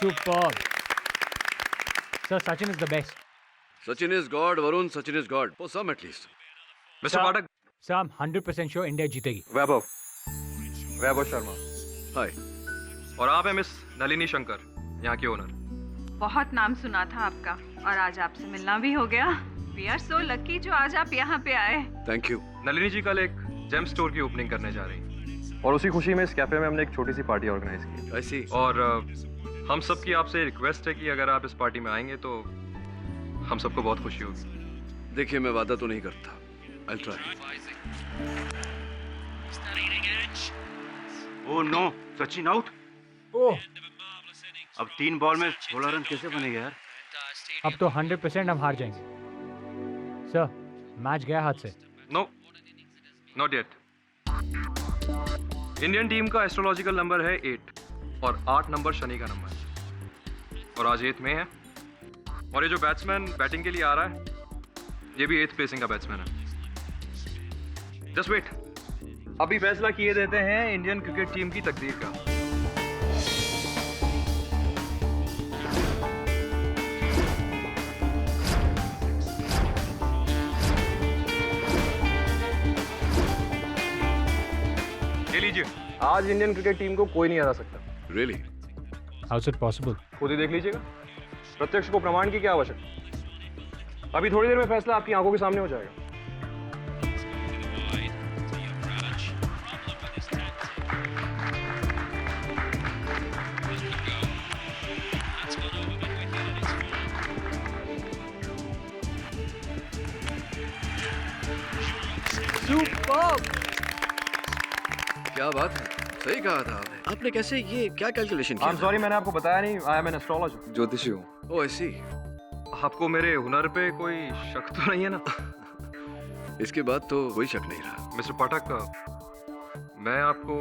Superb. Sir, Sachin is the best. Sachin is God, Varun. Sachin is God. For some at least. Mister Pathak, Sir, I'm 100% sure India जीतेगी. वैभव Sharma. Hi. और आप हैं miss Nalini Shankar, यहाँ की owner. बहुत नाम सुना था आपका और आज आपसे मिलना भी हो गया। We are so lucky जो आज आप यहाँ पे आए। Thank you. नलिनी जी कल एक जेम स्टोर की ओपनिंग करने जा रही हैं और उसी खुशी में इस कैफे में हमने एक छोटी सी पार्टी ऑर्गेनाइज की। I see. और हम सब की आपसे रिक्वेस्ट है कि अगर आप इस पार्टी में आएंगे तो हम सबको बहुत खुशी होगी। देखिए मैं वादा तो नहीं करता. I'll try. Oh no, Sachin out. Oh, अब 3 बॉल में 16 रन कैसे बनेगा यार? अब तो 100% हम हार जाएंगे. सर, मैच गया हाथ से. No, not yet. Indian team का एस्ट्रोलॉजिकल नंबर है 8 और 8 नंबर शनि का नंबर है और आज 8 में है। और ये जो बैट्समैन बैटिंग के लिए आ रहा है ये भी 8th प्लेसिंग का बैट्समैन है। जस्ट वेट, अभी फैसला किए देते हैं इंडियन क्रिकेट टीम की तकदीर का। ये लीजिए, आज इंडियन क्रिकेट टीम को कोई नहीं हरा सकता। Really? How is it possible? खुद ही देख लीजिएगा, प्रत्यक्ष को प्रमाण की क्या आवश्यकता। अभी थोड़ी देर में फैसला आपकी आंखों के सामने हो जाएगा। Superb. क्या बात है. सही कहा था आपने. आपने कैसे ये क्या कैलकुलेशन किया? I'm sorry, मैंने आपको बताया नहीं, I am an astrologer। ज्योतिषी हूँ. Oh, I see. आपको मेरे हुनर पे कोई शक तो नहीं है ना? इसके बाद तो कोई शक नहीं रहा. मिस्टर पाठक, मैं आपको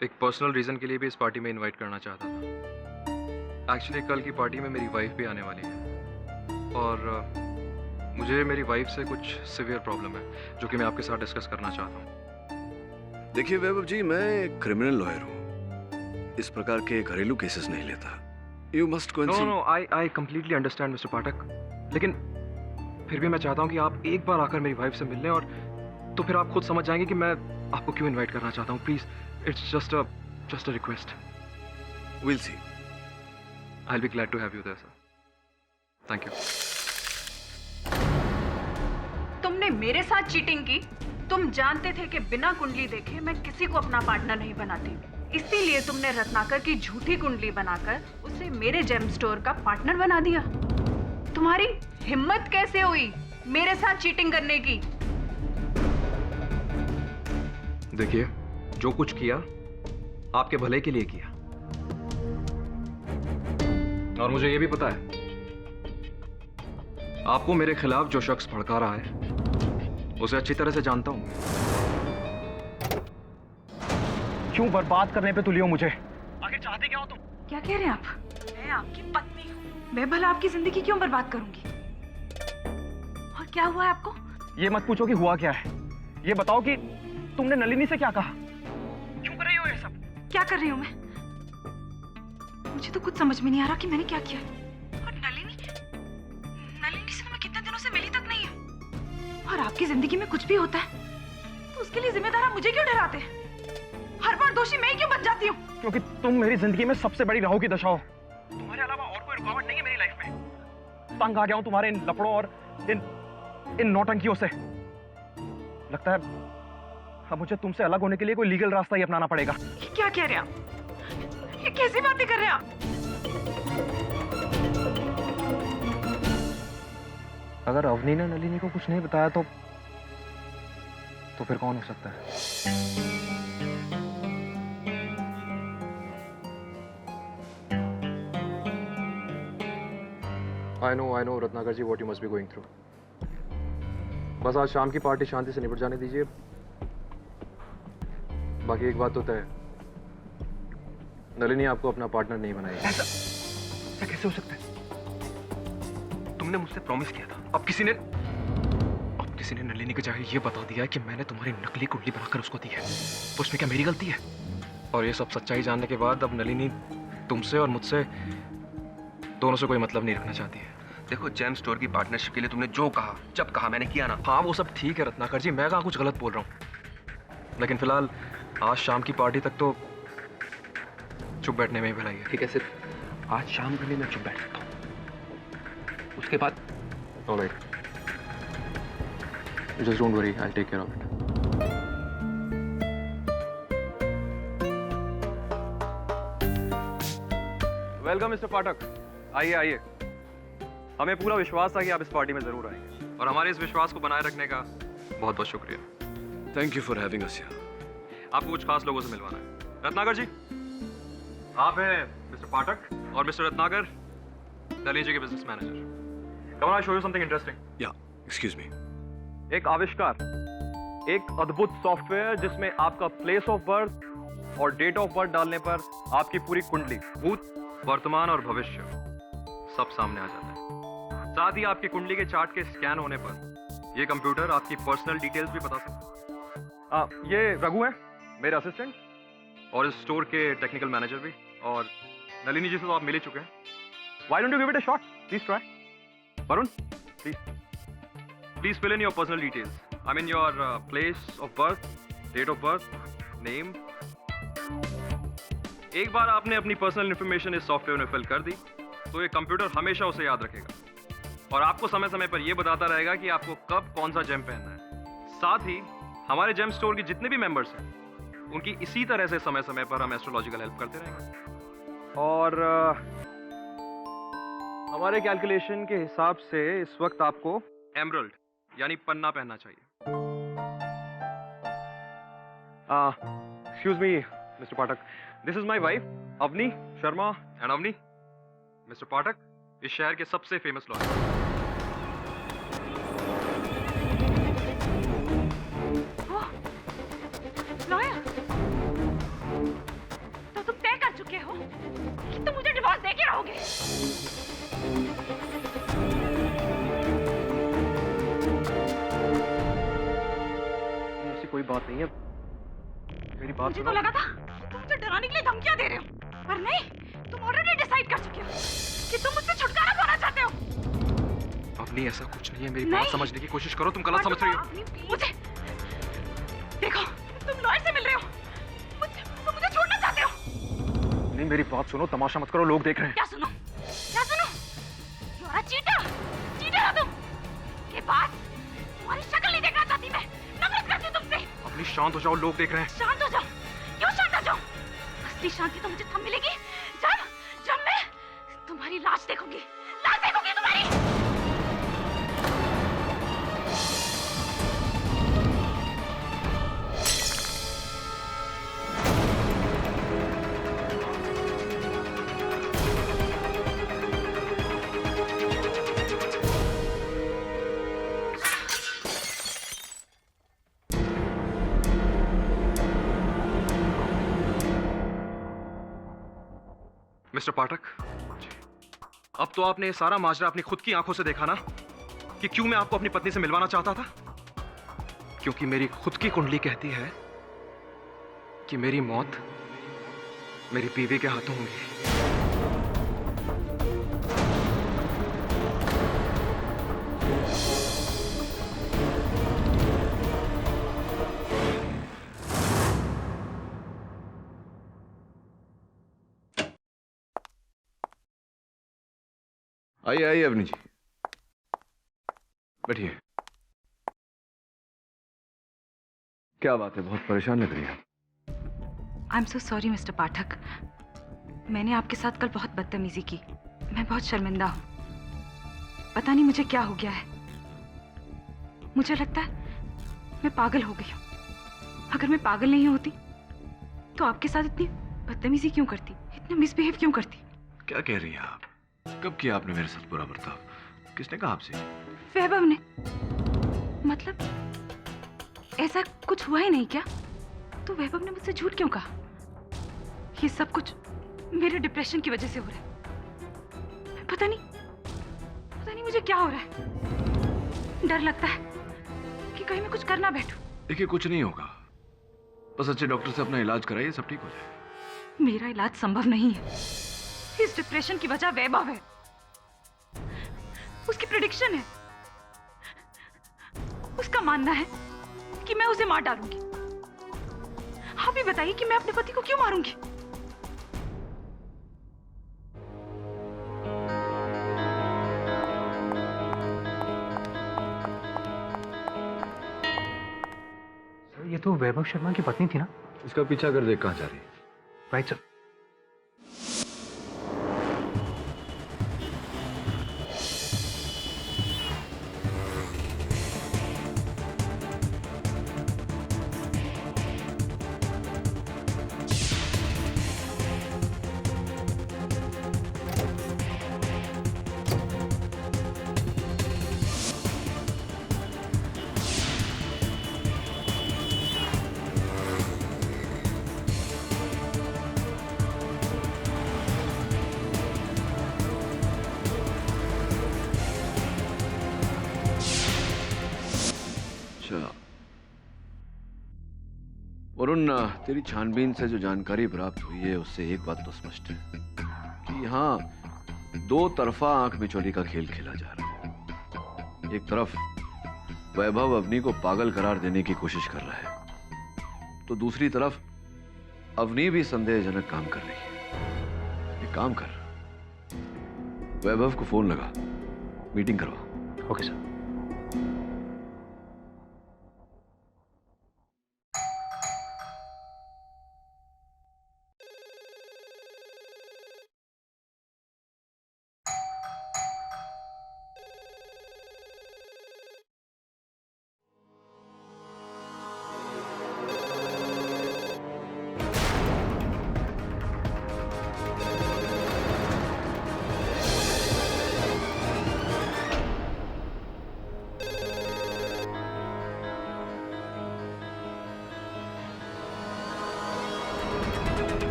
एक पर्सनल रीज़न के लिए भी इस पार्टी में इनवाइट करना चाहता था। एक्चुअली कल की पार्टी में मेरी वाइफ भी आने वाली है और मुझे मेरी वाइफ से कुछ सिवियर प्रॉब्लम है जो कि मैं आपके साथ डिस्कस करना चाहता हूँ। देखिए वैभव जी, मैं क्रिमिनल लॉयर हूँ. इस प्रकार के घरेलू केसेस नहीं लेता. You must go and see. No, I completely understand mister Pathak, लेकिन फिर भी मैं चाहता हूँ कि आप एक बार आकर मेरी वाइफ से मिल लें और तो फिर आप खुद समझ जाएंगे कि मैं आपको क्यों इनवाइट करना चाहता हूँ। Please, it's just a request. We'll see. I will be glad to have you there sir. Thank you. तुमने मेरे साथ चीटिंग की। तुम जानते थे कि बिना कुंडली देखे मैं किसी को अपना पार्टनर नहीं बनाती, इसीलिए तुमने रत्नाकर की झूठी कुंडली बनाकर उसे मेरे जेम स्टोर का पार्टनर बना दिया। तुम्हारी हिम्मत कैसे हुई मेरे साथ चीटिंग करने की? देखिए, जो कुछ किया आपके भले के लिए किया और मुझे ये भी पता है आपको मेरे खिलाफ जो शख्स भड़का रहा है उसे अच्छी तरह से जानता हूं। क्यों बर्बाद करने पे तुली हो मुझे? आगे चाहते क्या हो तुम? क्या कह रहे हैं आप? मैं आपकी पत्नी हूँ, मैं भला आपकी जिंदगी क्यों बर्बाद करूंगी? और क्या हुआ है आपको? ये मत पूछो कि हुआ क्या है, ये बताओ कि तुमने नलिनी से क्या कहा? क्यों कर रही हो ये सब? क्या कर रही हूँ मैं? मुझे तो कुछ समझ में नहीं आ रहा कि मैंने क्या किया। और नलिनी से तो मैं कितने दिनों से मिली तक नहीं है। और आपकी जिंदगी में कुछ भी होता है तो उसके लिए जिम्मेदार आप मुझे क्यों ठहराते हैं? हर बार दोषी मैं ही क्यों बन जाती हूँ? क्योंकि तुम मेरी जिंदगी में सबसे बड़ी राहु की दशा हो। तुम्हारे अलावा और कोई रुकावट नहीं है मेरी लाइफ में। तंग आ गया हूं तुम्हारे इन लफड़ों और इन नौटंकियों से। लगता है अब मुझे तुमसे अलग होने के लिए कोई लीगल रास्ता ही अपनाना पड़ेगा। ये क्या कह रहे हैं आप? ये कैसी बातें कर रहे हैं आप? अगर अवनी ने नलिनी को कुछ नहीं बताया तो फिर कौन हो सकता है? I know, Ratnakar ji, what you must be going through. बस आज शाम की पार्टी शांति से निपट जाने दीजिए। बाकी एक बात तो तय है, नलिनी आपको अपना पार्टनर नहीं बनाएगी। ऐसा कैसे हो सकता है? तुमने मुझसे प्रॉमिस किया था। अब किसी ने नलिनी को चाहे ये बता दिया कि मैंने तुम्हारी नकली कुंडली बनाकर उसको दी है, तो उसमें क्या मेरी गलती है? और ये सब सच्चाई जानने के बाद अब नलिनी तुमसे और मुझसे दोनों से कोई मतलब नहीं रखना चाहती है। देखो, जेम स्टोर की पार्टनरशिप के लिए तुमने जो कहा, जब कहा, मैंने किया ना। हाँ वो सब ठीक है रत्नाकर जी, मैं कहाँ कुछ गलत बोल रहा हूँ, लेकिन फिलहाल आज शाम की पार्टी तक तो चुप बैठने में ही भलाई है। ठीक है, सिर्फ आज शाम के लिए मैं चुप बैठ सकता हूँ, उसके बाद all right, just don't worry, I take care of it. Welcome mister Pathak, आइए आइए। हमें पूरा विश्वास था कि आप इस पार्टी में जरूर आएंगे और हमारे इस विश्वास को बनाए रखने का बहुत बहुत शुक्रिया। Thank you for having us here. आपको कुछ खास लोगों से मिलवाना है। रत्नाकर जी, आप हैं मिस्टर पाठक और मिस्टर रत्नाकर नलिनी जी के business manager. Come on, I show you something interesting. या, एक्सक्यूज मी। एक आविष्कार, एक अद्भुत सॉफ्टवेयर जिसमें आपका प्लेस ऑफ बर्थ और डेट ऑफ बर्थ डालने पर आपकी पूरी कुंडली, भूत, वर्तमान और भविष्य सब सामने आ जाता है। साथ ही आपकी कुंडली के चार्ट के स्कैन होने पर यह कंप्यूटर आपकी पर्सनल डिटेल्स भी बता सकता है। ये रघु है, मेरे असिस्टेंट और इस स्टोर के टेक्निकल मैनेजर भी, और नलिनी जी से तो आप मिल ही चुके हैं। Why don't you give it a shot? Please try. Varun, please fill in your personal details. I mean your place of birth, date of birth, name. एक बार आपने अपनी पर्सनल इंफॉर्मेशन इस सॉफ्टवेयर में फिल कर दी तो ये कंप्यूटर हमेशा उसे याद रखेगा और आपको समय समय पर यह बताता रहेगा कि आपको कब कौन सा जेम पहनना है। साथ ही हमारे जेम स्टोर के जितने भी मेंबर्स हैं उनकी इसी तरह से समय समय पर हम एस्ट्रोलॉजिकल हेल्प करते रहेंगे। और हमारे कैलकुलेशन के हिसाब से इस वक्त आपको एमरल्ड यानी पन्ना पहनना चाहिए। Excuse me mister Pathak, this is my wife Avni Sharma. And Avni, mister Pathak इस शहर के सबसे फेमस लॉयर। लॉयर, तो तुम तय कर चुके हो कि तुम मुझे डिवोर्स दे के रहोगे? ऐसी कोई बात नहीं है, मेरी बात मुझे तो लगा था तुम मुझे डराने के लिए धमकियां दे रहे हो, पर नहीं, तुम ऑलरेडी डिसाइड कर चुके हो कि तुम मुझसे छुटकारा पाना चाहते हो। अपनी ऐसा कुछ नहीं है, मेरी बात समझने की कोशिश करो, तुम गलत समझ रही हो। मुझे देखो, तुम लॉयर से मिल रहे हो, तुम मुझे छोड़ना चाहते हो। नहीं, मेरी बात सुनो, तमाशा मत करो, लोग देख रहे हैं। क्या सुनो? क्या सुनो? You are a cheater, cheater हो तुम। के बाद तुम्हारी शक्ल नहीं देखना चाहती मैं, नफरत करती हूँ तुमसे। अपनी शांत हो जाओ, लोग देख रहे हैं। शांत हो जाओ? क्यों शांत हो जाओ? असली शांति तो मुझे तब मिलेगी जब मैं तुम्हारी लाश देखूंगी, लाश देखूंगी तुम्हारी। मिस्टर पाठक, अब तो आपने ये सारा माजरा अपनी खुद की आंखों से देखा ना कि क्यों मैं आपको अपनी पत्नी से मिलवाना चाहता था। क्योंकि मेरी खुद की कुंडली कहती है कि मेरी मौत मेरी बीवी के हाथों होगी। आइए आइए अवनी जी, बैठिए। क्या बात है, बहुत परेशान लग रही है। I am so sorry mister Pathak, मैंने आपके साथ कल बहुत बदतमीजी की। मैं बहुत शर्मिंदा हूँ। पता नहीं मुझे क्या हो गया है। मुझे लगता है मैं पागल हो गई हूँ। अगर मैं पागल नहीं होती तो आपके साथ इतनी बदतमीजी क्यों करती, इतना मिसबिहेव क्यों करती? क्या कह रही हैं आप? कब किया आपने मेरे साथ बुरा बर्ताव? किसने कहा आपसे? वैभव ने। मतलब ऐसा कुछ हुआ ही नहीं क्या? तो वैभव ने मुझसे झूठ क्यों कहा? ये सब कुछ मेरे डिप्रेशन की वजह से हो रहा है। पता नहीं मुझे क्या हो रहा है। डर लगता है कि कहीं मैं कुछ कर ना बैठूं। देखिए, कुछ नहीं होगा, बस अच्छे डॉक्टर से अपना इलाज कराइए, सब ठीक हो जाएगा। मेरा इलाज संभव नहीं है। इस डिप्रेशन की वजह वैभव है, उसकी प्रेडिक्शन है। उसका मानना है कि मैं उसे मार डालूंगी। आप ही बताइए कि मैं अपने पति को क्यों मारूंगी? सर ये तो वैभव शर्मा की पत्नी थी ना? इसका पीछा कर देख कहाँ जा रही है। Right sir. वरुण, तेरी छानबीन से जो जानकारी प्राप्त हुई है उससे एक बात तो स्पष्ट है कि यहाँ दो तरफा आंख मिचौली का खेल खेला जा रहा है। एक तरफ वैभव अवनी को पागल करार देने की कोशिश कर रहा है, तो दूसरी तरफ अवनी भी संदेहजनक काम कर रही है। एक काम कर, वैभव को फोन लगा, मीटिंग करवा। Okay sir.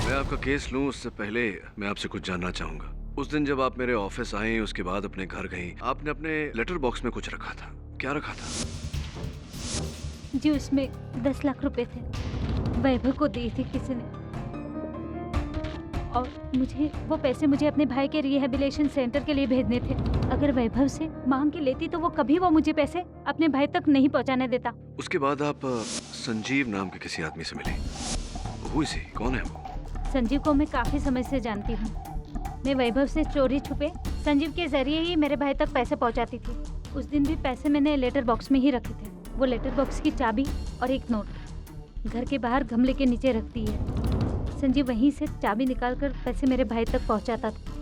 मैं आपका केस लूं उससे पहले मैं आपसे कुछ जानना चाहूंगा। उस दिन जब आप मेरे ऑफिस आए, उसके बाद अपने घर गई, आपने अपने लेटर बॉक्स में कुछ रखा था। क्या रखा था? जी उसमें 10 लाख रुपए थे, वैभव को दिए थे किसी ने, और वो पैसे मुझे अपने भाई के रिहेबिलिटेशन सेंटर के लिए भेजने थे। अगर वैभव से मांग के लेती तो वो कभी वो मुझे पैसे अपने भाई तक नहीं पहुंचाने देता। उसके बाद आप संजीव नाम के किसी आदमी से मिली। Who is he? कौन है वो? संजीव को मैं काफी समय से जानती हूँ। मैं वैभव से चोरी छुपे संजीव के जरिए ही मेरे भाई तक पैसे पहुँचाती थी। उस दिन भी पैसे मैंने लेटर बॉक्स में ही रखे थे। वो लेटर बॉक्स की चाबी और एक नोट घर के बाहर गमले के नीचे रखती है। संजीव वहीं से चाबी निकालकर पैसे मेरे भाई तक पहुँचाता था।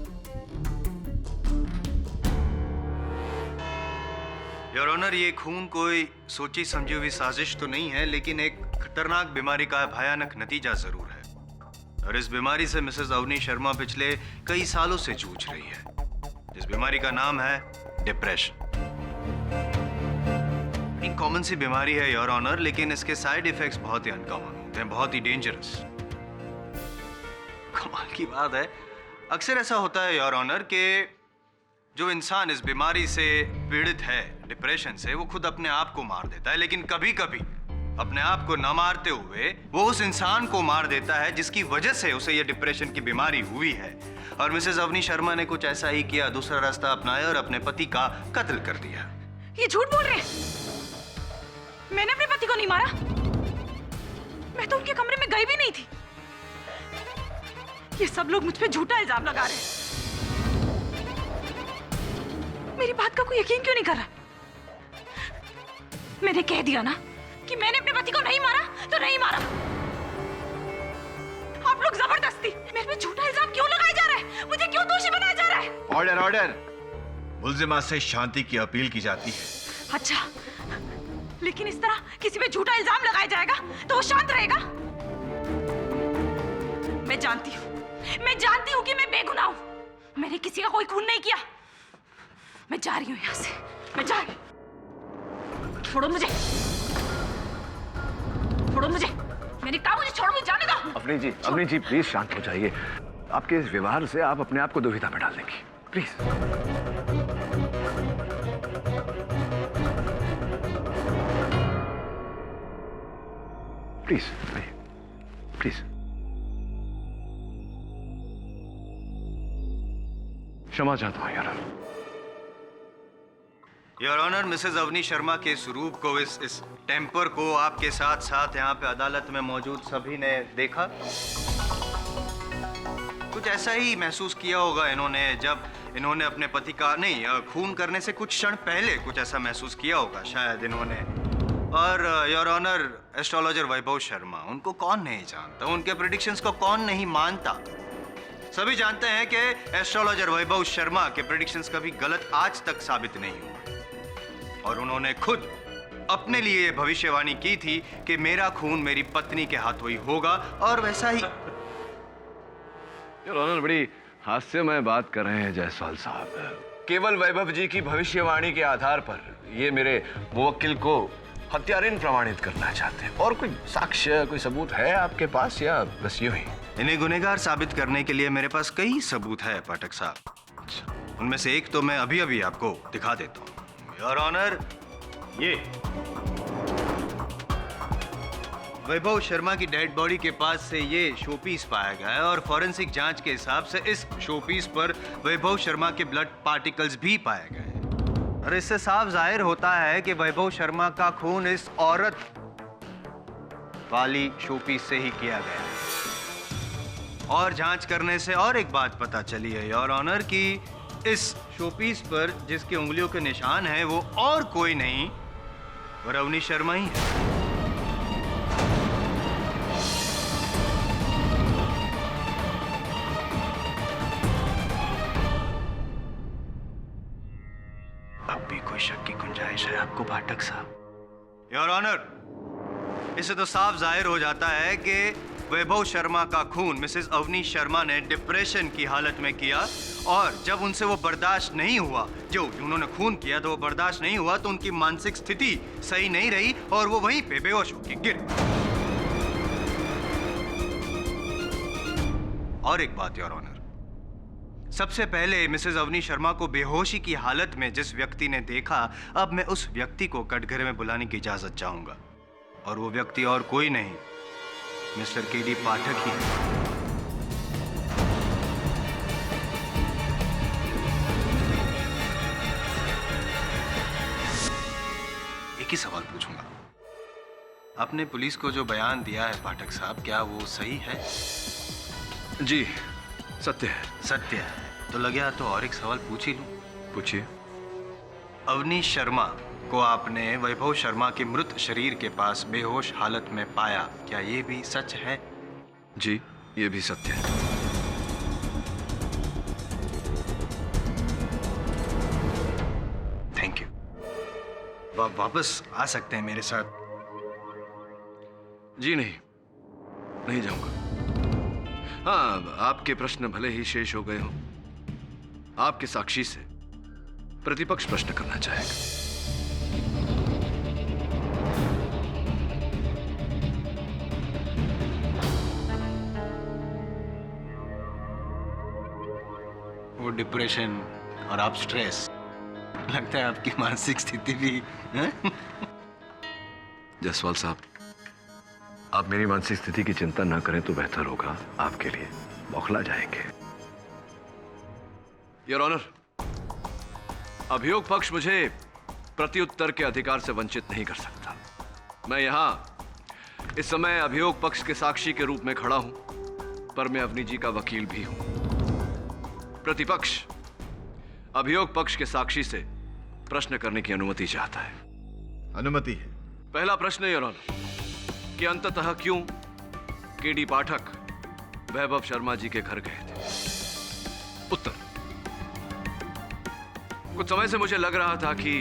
योर ऑनर, ये खून कोई सोची समझी हुई साजिश तो नहीं है, लेकिन एक खतरनाक बीमारी का भयानक नतीजा जरूर है। और इस बीमारी से मिसेस अवनी शर्मा पिछले कई सालों से जूझ रही है, जिस बीमारी का नाम है डिप्रेशन। एक कॉमन सी बीमारी है योर ऑनर, लेकिन इसके साइड इफेक्ट्स बहुत ही अनकॉमन होते हैं, बहुत ही डेंजरस। कमाल की बात है, अक्सर ऐसा होता है योर ऑनर कि जो इंसान इस बीमारी से पीड़ित है, डिप्रेशन से, वो खुद अपने आप को मार देता है। लेकिन कभी कभी अपने आप को न मारते हुए वो उस इंसान को मार देता है जिसकी वजह से उसे ये डिप्रेशन की बीमारी हुई है। और मिसेस अवनी शर्मा ने कुछ ऐसा ही किया, दूसरा रास्ता अपनाया और अपने पति का कत्ल कर दिया। ये झूठ बोल रहे हैं। मैंने अपने पति को नहीं मारा। मैं तो उनके कमरे में गई भी नहीं थी। ये सब लोग मुझ पे झूठा इल्जाम लगा रहे हैं। मेरी बात का कोई यकीन क्यों नहीं कर रहा? मैंने कह दिया ना कि मैंने अपने पति को नहीं मारा तो नहीं मारा। आप लोग जबरदस्ती मेरे पे झूठा इल्जाम क्यों लगाए जा रहे हैं? मुझे क्यों दोषी ऑर्डर ऑर्डर। मुल्जिमा से शांति की अपील की जाती है। अच्छा, लेकिन इस तरह किसी पे झूठा इल्जाम लगाया जाएगा तो वो शांत रहेगा? मैं जानती हूँ कि मैं बेगुनाह हूँ। मैंने किसी का कोई खून नहीं किया। मैं जा रही हूँ यहाँ से, मैं जा रही हूँ। छोड़ो मुझे, मैंने कहा मुझे छोड़ो, मुझे जाने दो। अवनी जी प्लीज शांत हो जाइए। आपके इस व्यवहार से आप अपने आप को दुविधा में डाल देंगी। Please please please. क्षमा चाहता हूं यार। Your honour, Mrs Avni Sharma के स्वरूप को, इस टेम्पर को आपके साथ साथ यहाँ पे अदालत में मौजूद सभी ने देखा। कुछ ऐसा ही महसूस किया होगा इन्होंने जब इन्होंने अपने पति का खून करने से कुछ क्षण पहले कुछ ऐसा महसूस किया होगा शायद इन्होंने। और योर ऑनर, एस्ट्रोलॉजर वैभव शर्मा, उनको कौन नहीं जानता, उनके प्रेडिक्शंस को कौन नहीं मानता। सभी जानते हैं कि एस्ट्रोलॉजर वैभव शर्मा के प्रेडिक्शंस कभी गलत आज तक साबित नहीं हुए। और उन्होंने खुद अपने लिए भविष्यवाणी की थी कि मेरा खून मेरी पत्नी के हाथों ही होगा, और वैसा ही। योर ऑनर, बड़ी हास्यमय बात कर रहे हैं जायसवाल साहब। केवल वैभव जी की भविष्यवाणी के आधार पर ये मेरे मुवक्किल को हत्यारिन प्रमाणित करना चाहते हैं। और कोई साक्ष्य, कोई सबूत है आपके पास, या बस यूं ही? इन्हें गुनहगार साबित करने के लिए मेरे पास कई सबूत है पाठक साहब। उनमें से एक तो मैं अभी आपको दिखा देता हूँ। योर ऑनर, ये वैभव शर्मा की डेड बॉडी के पास से ये शोपीस पाया गया है, और फॉरेंसिक जांच के हिसाब से इस शोपीस पर वैभव शर्मा के ब्लड पार्टिकल्स भी पाए गए हैं। और इससे साफ जाहिर होता है कि वैभव शर्मा का खून इस औरत वाली शोपीस से ही किया गया है। और जांच करने से और एक बात पता चली है योर ऑनर कि इस शोपीस पर जिसकी उंगलियों के निशान हैं वो और कोई नहीं, वो अवनी शर्मा ही है। अब भी कोई शक की गुंजाइश है आपको पाठक साहब? योर ऑनर, इससे तो साफ जाहिर हो जाता है कि वैभव शर्मा का खून मिसेस अवनी शर्मा ने डिप्रेशन की हालत में किया, और जब उनसे वो बर्दाश्त नहीं हुआ, जो उन्होंने खून किया तो वो बर्दाश्त नहीं हुआ, तो उनकी मानसिक स्थिति सही नहीं रही और वो वहीं पे बेहोश होकर गिर। और एक बात योर ऑनर, सबसे पहले मिसेस अवनी शर्मा को बेहोशी की हालत में जिस व्यक्ति ने देखा, अब मैं उस व्यक्ति को कटघरे में बुलाने की इजाजत चाहूंगा। और वो व्यक्ति और कोई नहीं, मिस्टर केडी पाठक ही है। एक ही सवाल पूछूंगा, आपने पुलिस को जो बयान दिया है पाठक साहब, क्या वो सही है? जी, सत्य है। सत्य है तो लगे तो और एक सवाल पूछ ही लूं। पूछिए। अवनी शर्मा को आपने वैभव शर्मा के मृत शरीर के पास बेहोश हालत में पाया, क्या ये भी सच है? जी, ये भी सत्य है। Thank you. वापस आ सकते हैं मेरे साथ? जी नहीं जाऊंगा। हाँ, आपके प्रश्न भले ही शेष हो गए हों, आपके साक्षी से प्रतिपक्ष प्रश्न करना चाहेगा। वो डिप्रेशन और आप स्ट्रेस, लगता है आपकी मानसिक स्थिति भी जायसवाल साहब, आप मेरी मानसिक स्थिति की चिंता ना करें तो बेहतर होगा आपके लिए। बौखला जाएंगे। योर ऑनर, अभियोग पक्ष मुझे प्रत्युत्तर के अधिकार से वंचित नहीं कर सकता। मैं यहां इस समय अभियोग पक्ष के साक्षी के रूप में खड़ा हूं, पर मैं अवनी जी का वकील भी हूं। प्रतिपक्ष अभियोग पक्ष के साक्षी से प्रश्न करने की अनुमति चाहता है। अनुमति है। पहला प्रश्न योर ऑनर, कि अंततः क्यों केडी पाठक वैभव शर्मा जी के घर गए थे? उत्तर, कुछ समय से मुझे लग रहा था कि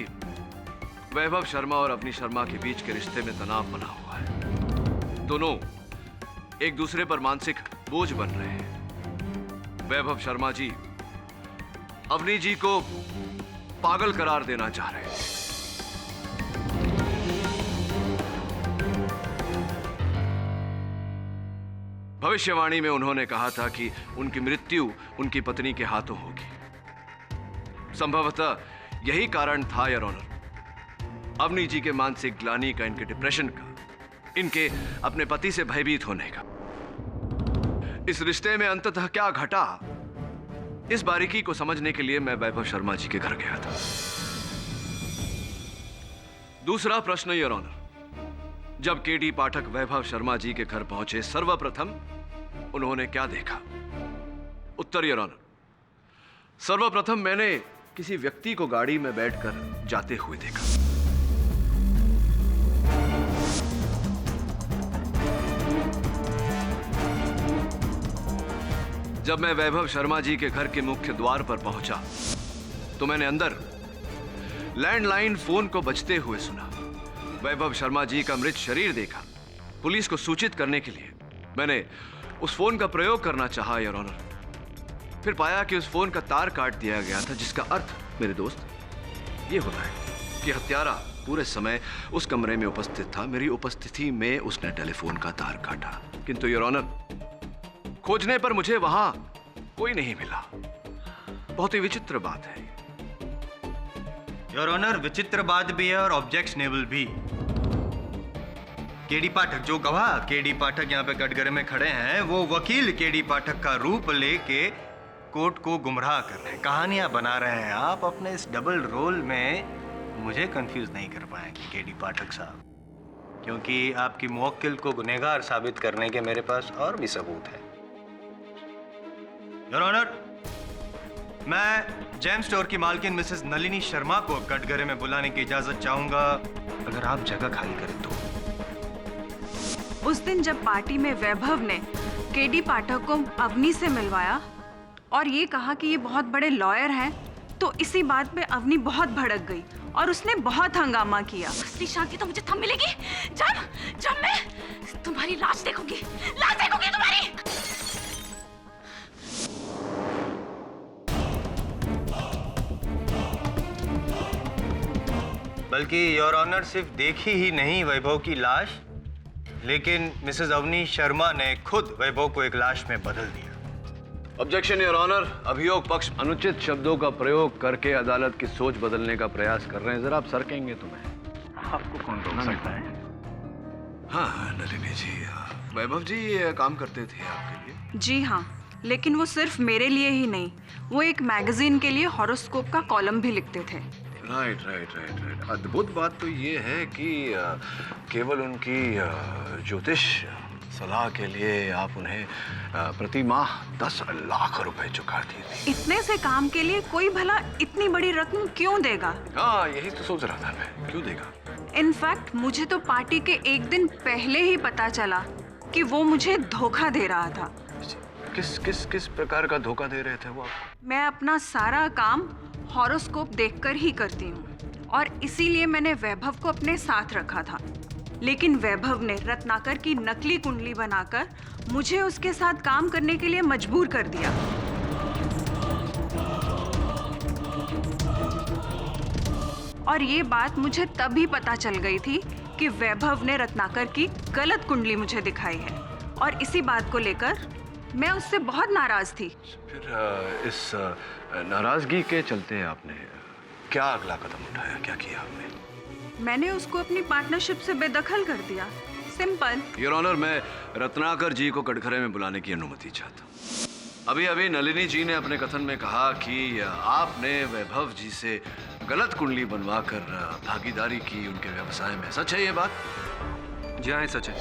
वैभव शर्मा और अवनी शर्मा के बीच के रिश्ते में तनाव बना हुआ है। दोनों एक दूसरे पर मानसिक बोझ बन रहे हैं। वैभव शर्मा जी अवनी जी को पागल करार देना चाह रहे हैं। भविष्यवाणी में उन्होंने कहा था कि उनकी मृत्यु उनकी पत्नी के हाथों होगी। संभवतः यही कारण था योर ऑनर, अवनी जी के मानसिक ग्लानि का, इनके डिप्रेशन का, इनके अपने पति से भयभीत होने का। इस रिश्ते में अंततः क्या घटा, इस बारीकी को समझने के लिए मैं वैभव शर्मा जी के घर गया था। दूसरा प्रश्न योर ऑनर, जब केडी पाठक वैभव शर्मा जी के घर पहुंचे, सर्वप्रथम उन्होंने क्या देखा? उत्तर योर ऑनर, सर्वप्रथम मैंने किसी व्यक्ति को गाड़ी में बैठकर जाते हुए देखा। जब मैं वैभव शर्मा जी के घर के मुख्य द्वार पर पहुंचा तो मैंने अंदर लैंडलाइन फोन को बजते हुए सुना। वैभव शर्मा जी का मृत शरीर देखा। पुलिस को सूचित करने के लिए मैंने उस फोन का प्रयोग करना चाहा योर ऑनर। फिर पाया कि उस फोन का तार काट दिया गया था, जिसका अर्थ मेरे दोस्त ये होता है कि हत्यारा पूरे समय उस कमरे में उपस्थित था। मेरी उपस्थिति में उसने टेलीफोन का तार काटा। किंतु योर ऑनर, खोजने पर मुझे वहां कोई नहीं मिला। बहुत ही विचित्र बात है। योर ऑनर, विचित्र बात भी है और ऑब्जेक्शनेबल भी। केडी पाठक, जो गवाह केडी पाठक यहाँ पे कटघरे में खड़े हैं, वो वकील केडी पाठक का रूप लेके कोर्ट को गुमराह कर रहे हैं, कहानियां बना रहे हैं। आप अपने इस डबल रोल में मुझे कंफ्यूज नहीं कर पाएंगे केडी पाठक साहब, क्योंकि आपकी मुवक्किल को गुनहगार साबित करने के मेरे पास और भी सबूत है। योर ऑनर, मैं जेम स्टोर की मालकिन मिसेस नलिनी शर्मा को कटघरे में बुलाने की इजाजत चाहूंगा, अगर आप जगह खाली करें तो। उस दिन जब पार्टी में वैभव ने केडी पाठक को अवनी से मिलवाया और ये कहा कि ये बहुत बड़े लॉयर हैं, तो इसी बात पे अवनी बहुत भड़क गई और उसने बहुत हंगामा किया। असली शांति तो मुझे तब मिलेगी जब मैं तुम्हारी लाश देखूंगी तुम्हारी। बल्कि योर ऑनर, सिर्फ देखी ही नहीं वैभव की लाश, लेकिन मिसेस अवनी शर्मा ने खुद वैभव को एक लाश में बदल दिया। ऑब्जेक्शन योर ऑनर, अभियोग पक्ष अनुचित शब्दों का प्रयोग करके अदालत की सोच बदलने का प्रयास कर रहे हैं। जरा आप सरकेंगे तो मैं आपको कौन रोक सकता है? हाँ नलिनी जी, वैभव जी ये काम करते थे आपके लिए? जी हाँ, लेकिन वो सिर्फ मेरे लिए ही नहीं, वो एक मैगजीन के लिए हॉरोस्कोप का कॉलम भी लिखते थे। राइट। अद्भुत बात तो ये है कि केवल उनकी ज्योतिष सलाह के लिए आप उन्हें प्रति माह 10 लाख रुपए चुकाती थी। इतने से काम के लिए कोई भला इतनी बड़ी रकम क्यों देगा? हाँ, यही तो सोच रहा था मैं, क्यों देगा? इनफैक्ट मुझे तो पार्टी के एक दिन पहले ही पता चला कि वो मुझे धोखा दे रहा था। किस प्रकार का धोखा दे रहे थे वो आपको? मैं अपना सारा काम हॉरोस्कोप देखकर ही करती हूँ और इसीलिए मैंने वैभव को अपने साथ रखा था। लेकिन वैभव ने रत्नाकर की नकली कुंडली बनाकर मुझे उसके साथ काम करने के लिए मजबूर कर दिया। और ये बात मुझे तभी पता चल गई थी कि वैभव ने रत्नाकर की गलत कुंडली मुझे दिखाई है और इसी बात को लेकर मैं उससे बहुत नाराज थी। फिर इस नाराजगी के चलते आपने क्या अगला कदम उठाया, क्या किया आपने? मैंने उसको अपनी पार्टनरशिप से बेदखल कर दिया, सिंपल। योर ऑनर, मैं रत्नाकर जी को कटघरे में बुलाने की अनुमति चाहता हूँ। अभी नलिनी जी ने अपने कथन में कहा कि आपने वैभव जी से गलत कुंडली बनवाकर भागीदारी की उनके व्यवसाय में। सच है ये बात? जी हाँ, सच है।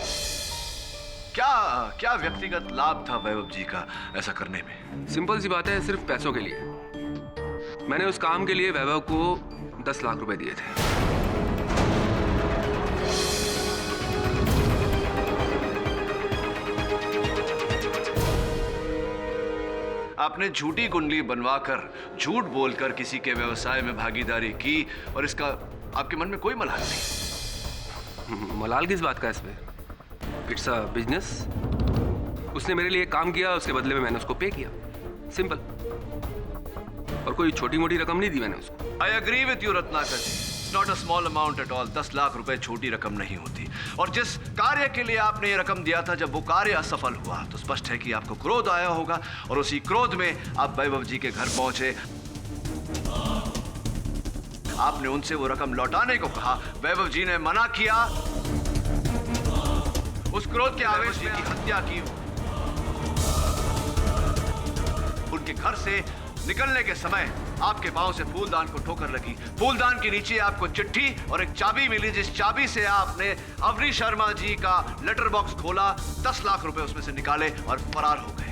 क्या व्यक्तिगत लाभ था वैभव जी का ऐसा करने में? सिंपल सी बात है, सिर्फ पैसों के लिए। मैंने उस काम के लिए वैभव को 10 लाख रुपए दिए थे। आपने झूठी कुंडली बनवाकर झूठ बोलकर किसी के व्यवसाय में भागीदारी की और इसका आपके मन में कोई मलाल नहीं। मलाल किस बात का इसमें? It's a business. उसने मेरे लिए काम किया, उसके बदले में मैंने उसको पे किया, सिंपल। और कोई छोटी मोटी रकम नहीं दी मैंने उसको। I agree with you Ratnakar ji, it's not a small amount at all. 10 lakh रुपए छोटी रकम नहीं होती। और जिस कार्य के लिए आपने ये रकम दिया था, जब वो कार्य असफल हुआ तो स्पष्ट है कि आपको क्रोध आया होगा और उसी क्रोध में आप वैभव जी के घर पहुंचे। आपने उनसे वो रकम लौटाने को कहा, वैभव जी ने मना किया। उस क्रोध के आवेश में की हत्या की। उनके घर से निकलने के समय आपके पांव से फूलदान को ठोकर लगी। फूलदान के नीचे आपको चिट्ठी और एक चाबी मिली, जिस चाबी से आपने अवनी शर्मा जी का लेटर बॉक्स खोला, 10 लाख रुपए उसमें से निकाले और फरार हो गए।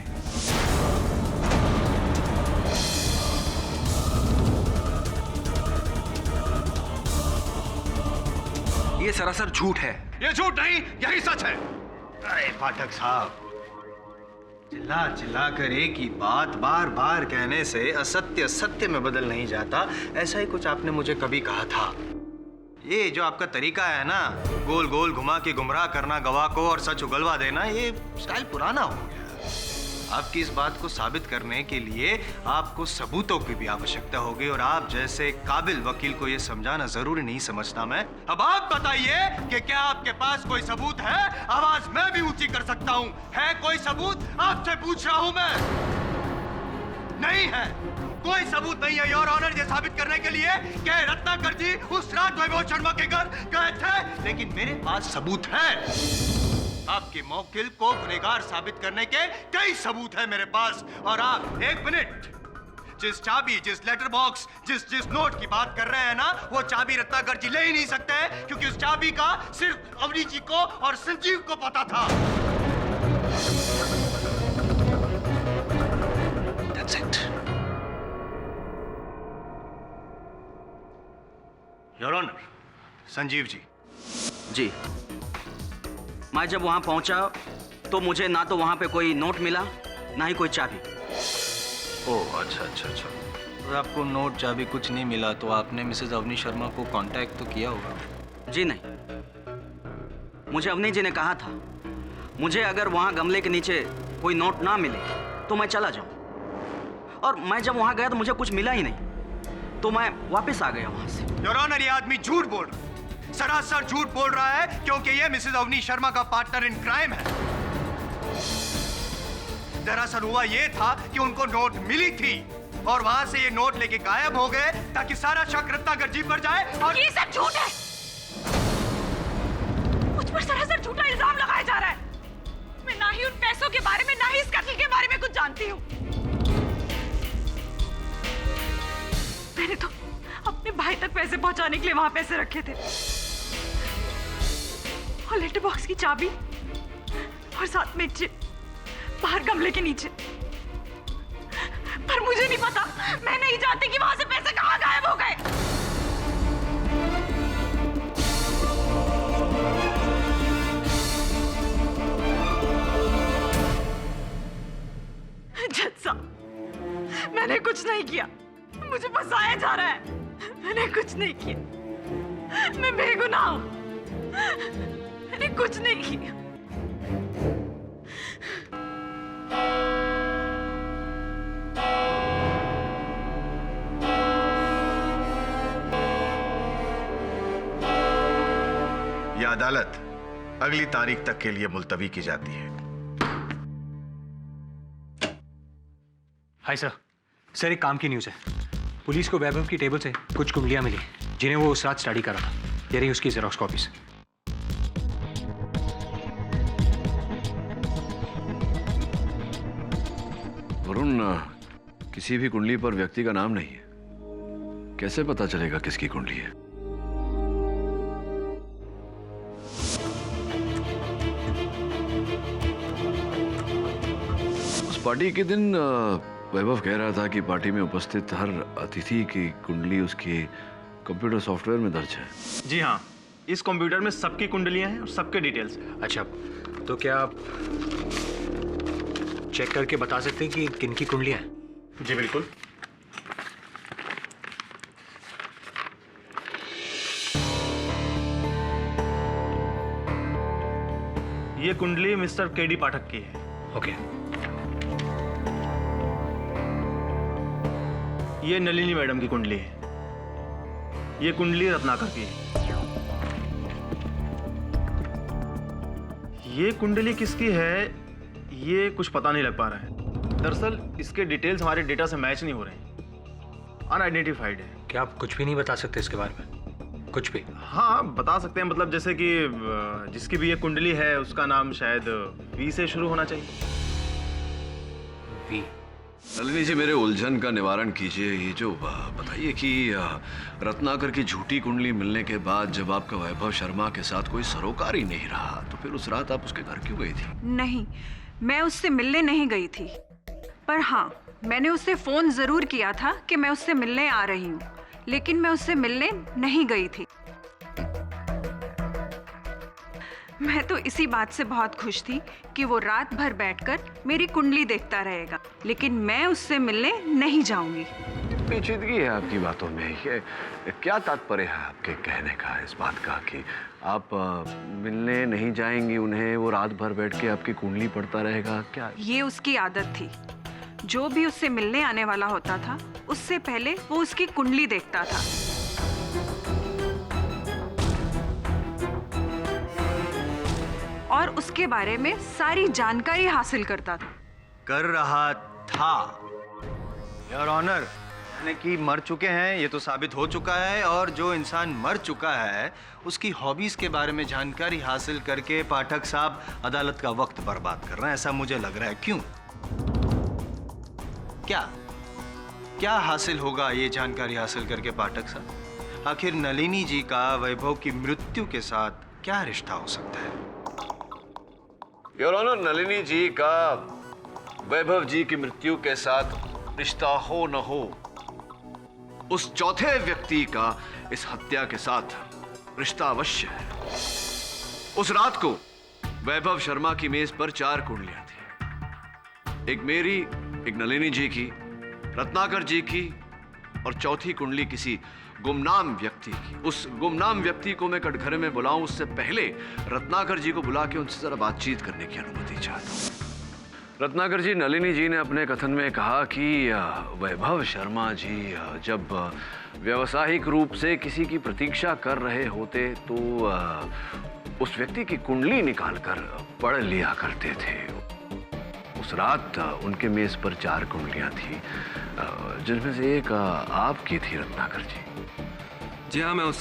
ये सरासर झूठ है। ये झूठ नहीं, यही सच है। अरे पाठक साहब, चिल्ला चिल्ला कर एक ही बात बार बार कहने से असत्य सत्य में बदल नहीं जाता। ऐसा ही कुछ आपने मुझे कभी कहा था। ये जो आपका तरीका है ना, गोल गोल घुमा के गुमराह करना गवाह को और सच उगलवा देना, ये स्टाइल पुराना हो गया। आपकी इस बात को साबित करने के लिए आपको सबूतों की भी आवश्यकता होगी, और आप जैसे काबिल वकील को ये समझाना जरूरी नहीं समझता मैं। अब आप बताइए कि क्या आपके पास कोई सबूत है? आवाज मैं भी ऊंची कर सकता हूं। है कोई सबूत? आपसे पूछ रहा हूं मैं। नहीं है, कोई सबूत नहीं है योर ऑनर, ये साबित करने के लिए कि रत्नाकर जी उस रात वैभव शर्मा के घर गए थे। लेकिन मेरे पास सबूत है। आपके मौकिल को गुनहगार साबित करने के कई सबूत है मेरे पास। और आप एक मिनट, जिस चाबी, जिस लेटर बॉक्स, जिस नोट की बात कर रहे हैं ना, वो चाबी रत्नाकर जी ले ही नहीं सकते हैं, क्योंकि उस चाबी का सिर्फ अवनी जी को और संजीव को पता था। That's it. Your honour, Sanjeev ji. जी, मैं जब वहां पहुंचा तो मुझे ना तो वहां पे कोई नोट मिला, ना ही कोई चाबी। ओह अच्छा अच्छा अच्छा। तो आपको नोट चाबी कुछ नहीं मिला, तो आपने मिसेज अवनी शर्मा को कांटेक्ट तो किया होगा? जी नहीं, मुझे अवनी जी ने कहा था मुझे अगर वहां गमले के नीचे कोई नोट ना मिले तो मैं चला जाऊं। और मैं जब वहां गया तो मुझे कुछ मिला ही नहीं, तो मैं वापस आ गया वहां से। योर ऑनर, ये आदमी झूठ बोल रहा है, सरासर झूठ बोल रहा है, क्योंकि ये मिसेज अवनी शर्मा का पार्टनर इन क्राइम है। दरअसल हुआ ये था कि उनको नोट मिली थी और वहां से ये नोट लेके गायब हो गए, ताकि सारा शक रत्नाकर जी पर जाए। और ये सब झूठ है। मुझ पर सरासर झूठा इल्जाम लगाया जा रहा है। मैं ना ही उन पैसों के बारे में, ना ही इस कत्ल के बारे में कुछ जानती हूँ। मैंने तो अपने भाई तक पैसे पहुंचाने के लिए वहां पैसे रखे थे, और लेटर बॉक्स की चाबी, और साथ में चिप बाहर गमले के नीचे। पर मुझे नहीं पता, मैं नहीं जानती कि वहां से पैसे कहां गायब हो गए। जज साहब, मैंने कुछ नहीं किया, मुझे फंसाया जा रहा है। मैंने कुछ नहीं किया, मैं बेगुनाह हूं, मैंने कुछ नहीं किया। यह अदालत अगली तारीख तक के लिए मुलतवी की जाती है। Hi sir. सर, एक काम की न्यूज़ है। पुलिस को वैभव की टेबल से कुछ कुंडलियां मिली जिन्हें वो उस रात स्टडी करा था। ये रही उसकी जेरॉक्स कॉपीज। वरुण, किसी भी कुंडली पर व्यक्ति का नाम नहीं है, कैसे पता चलेगा किसकी कुंडली है? उस पार्टी के दिन वैभव कह रहा था कि पार्टी में उपस्थित हर अतिथि की कुंडली उसके कंप्यूटर सॉफ्टवेयर में दर्ज है। जी हाँ, इस कंप्यूटर में सबकी कुंडलियां हैं और सबके डिटेल्स हैं। अच्छा, तो क्या आप चेक करके बता सकते हैं कि किनकी कुंडलियां हैं? जी बिल्कुल। ये कुंडली मिस्टर केडी पाठक की है। ओके। ये नलिनी मैडम की कुंडली है। ये कुंडली रत्नाकर की है। ये कुंडली किसकी है ये कुछ पता नहीं लग पा रहा है। दरअसल इसके डिटेल्स हमारे डेटा से मैच नहीं हो रहे हैं, अनआइडेंटिफाइड है। क्या आप कुछ भी नहीं बता सकते इसके बारे में? कुछ भी? हाँ बता सकते हैं, मतलब जैसे कि जिसकी भी ये कुंडली है उसका नाम शायद वी से शुरू होना चाहिए। वी? नलिनी जी मेरे उलझन का निवारण कीजिए। ये जो बताइए कि रत्नाकर की झूठी कुंडली मिलने के बाद जब आपका वैभव शर्मा के साथ कोई सरोकार ही नहीं रहा तो फिर उस रात आप उसके घर क्यों गई थी? नहीं, मैं उससे मिलने नहीं गई थी, पर हाँ मैंने उससे फोन जरूर किया था कि मैं उससे मिलने आ रही हूँ, लेकिन मैं उससे मिलने नहीं गई थी। मैं तो इसी बात से बहुत खुश थी कि वो रात भर बैठकर मेरी कुंडली देखता रहेगा, लेकिन मैं उससे मिलने नहीं जाऊंगी। पेचीदगी है आपकी बातों में। ये क्या तात्पर्य है आपके कहने का इस बात का कि आप मिलने नहीं जाएंगी उन्हें, वो रात भर बैठ के आपकी कुंडली पढ़ता रहेगा? क्या ये उसकी आदत थी। जो भी उससे मिलने आने वाला होता था उससे पहले वो उसकी कुंडली देखता था। और उसके बारे में सारी जानकारी हासिल करता था। कर रहा था योर ऑनर, यानी कि मर चुके हैं ये तो साबित हो चुका है, और जो इंसान मर चुका है उसकी हॉबीज के बारे में जानकारी हासिल करके पाठक साहब अदालत का वक्त बर्बाद कर रहे हैं, ऐसा मुझे लग रहा है। क्यों? क्या हासिल होगा ये जानकारी हासिल करके पाठक साहब? आखिर नलिनी जी का वैभव की मृत्यु के साथ क्या रिश्ता हो सकता है? योर ऑनर, नलिनी जी का वैभव जी की मृत्यु के साथ रिश्ता हो न हो, उस चौथे व्यक्ति का इस हत्या के साथ रिश्ता अवश्य है। उस रात को वैभव शर्मा की मेज पर 4 कुंडलियां थी, एक मेरी, एक नलिनी जी की, रत्नाकर जी की, और चौथी कुंडली किसी गुमनाम व्यक्ति की। उस गुमनाम व्यक्ति को मैं कटघरे में बुलाऊं उससे पहले रत्नाकर जी को बुला के उनसे जरा बातचीत करने की अनुमति चाहता हूं। रत्नाकर जी, नलिनी जी ने अपने कथन में कहा कि वैभव शर्मा जी जब व्यावसायिक रूप से किसी की प्रतीक्षा कर रहे होते तो उस व्यक्ति की कुंडली निकालकर पढ़ लिया करते थे। उस रात उनके मेज पर 4 कुंडलियां थी, जिनमें से एक आपकी थी रत्नाकर जी। जी हाँ, मैं उस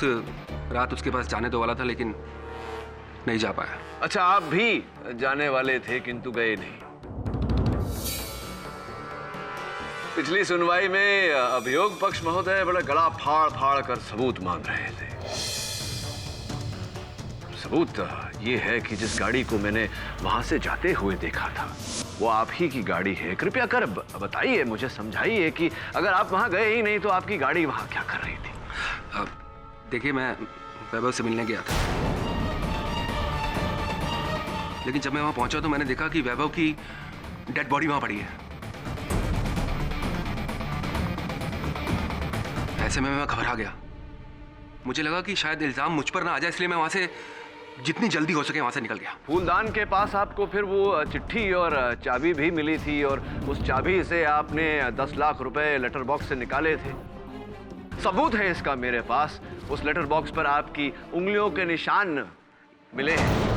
रात उसके पास जाने तो वाला था लेकिन नहीं जा पाया। अच्छा, आप भी जाने वाले थे किंतु गए नहीं। पिछली सुनवाई में अभियोग पक्ष महोदय बड़ा गला फाड़ फाड़ कर सबूत मांग रहे थे। सबूत ये है कि जिस गाड़ी को मैंने वहां से जाते हुए देखा था वो आप ही की गाड़ी है। कृपया कर बताइए, मुझे समझाइए कि अगर आप वहां गए ही नहीं तो आपकी गाड़ी वहां क्या कर रही थी? देखिए, मैं वैभव से मिलने गया था, लेकिन जब मैं वहां पहुंचा तो मैंने देखा कि वैभव की डेड बॉडी वहां पड़ी है। ऐसे में मैं घबरा गया। मुझे लगा कि शायद इल्जाम मुझ पर ना आ जाए, इसलिए मैं वहां से जितनी जल्दी हो सके वहां से निकल गया। फूलदान के पास आपको फिर वो चिट्ठी और चाबी भी मिली थी, और उस चाबी से आपने 10 लाख रुपए लेटर बॉक्स से निकाले थे। सबूत है इसका मेरे पास। उस लेटर बॉक्स पर आपकी उंगलियों के निशान मिले हैं।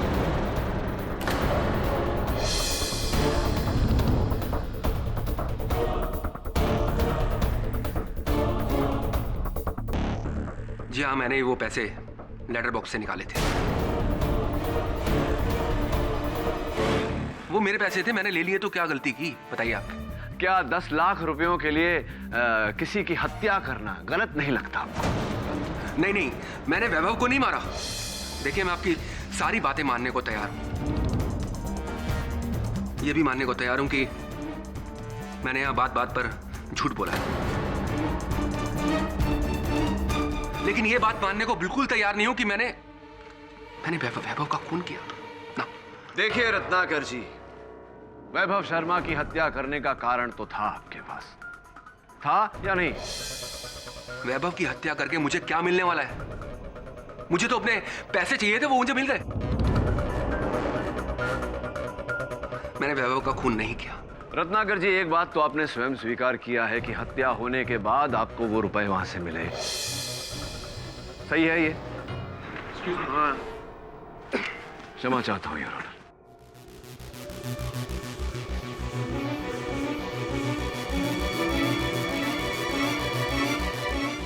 जी हाँ, मैंने वो पैसे लेटर बॉक्स से निकाले थे। वो मेरे पैसे थे, मैंने ले लिए तो क्या गलती की बताइए आप? क्या 10 लाख रुपयों के लिए किसी की हत्या करना गलत नहीं लगता आपको? नहीं नहीं, मैंने वैभव को नहीं मारा। देखिए, मैं आपकी सारी बातें मानने को तैयार हूं। यह भी मानने को तैयार हूं कि मैंने यहां बात बात पर झूठ बोला है, लेकिन यह बात मानने को बिल्कुल तैयार नहीं हूं कि मैंने वैभव का खून किया ना। देखिए रत्नाकर जी, वैभव शर्मा की हत्या करने का कारण तो था आपके पास, था या नहीं? वैभव की हत्या करके मुझे क्या मिलने वाला है? मुझे तो अपने पैसे चाहिए थे, वो मुझे मिल गए। मैंने वैभव का खून नहीं किया। रत्नाकर जी, एक बात तो आपने स्वयं स्वीकार किया है कि हत्या होने के बाद आपको वो रुपए वहां से मिले। सही है ये? क्षमा चाहता हूं योर ऑनर।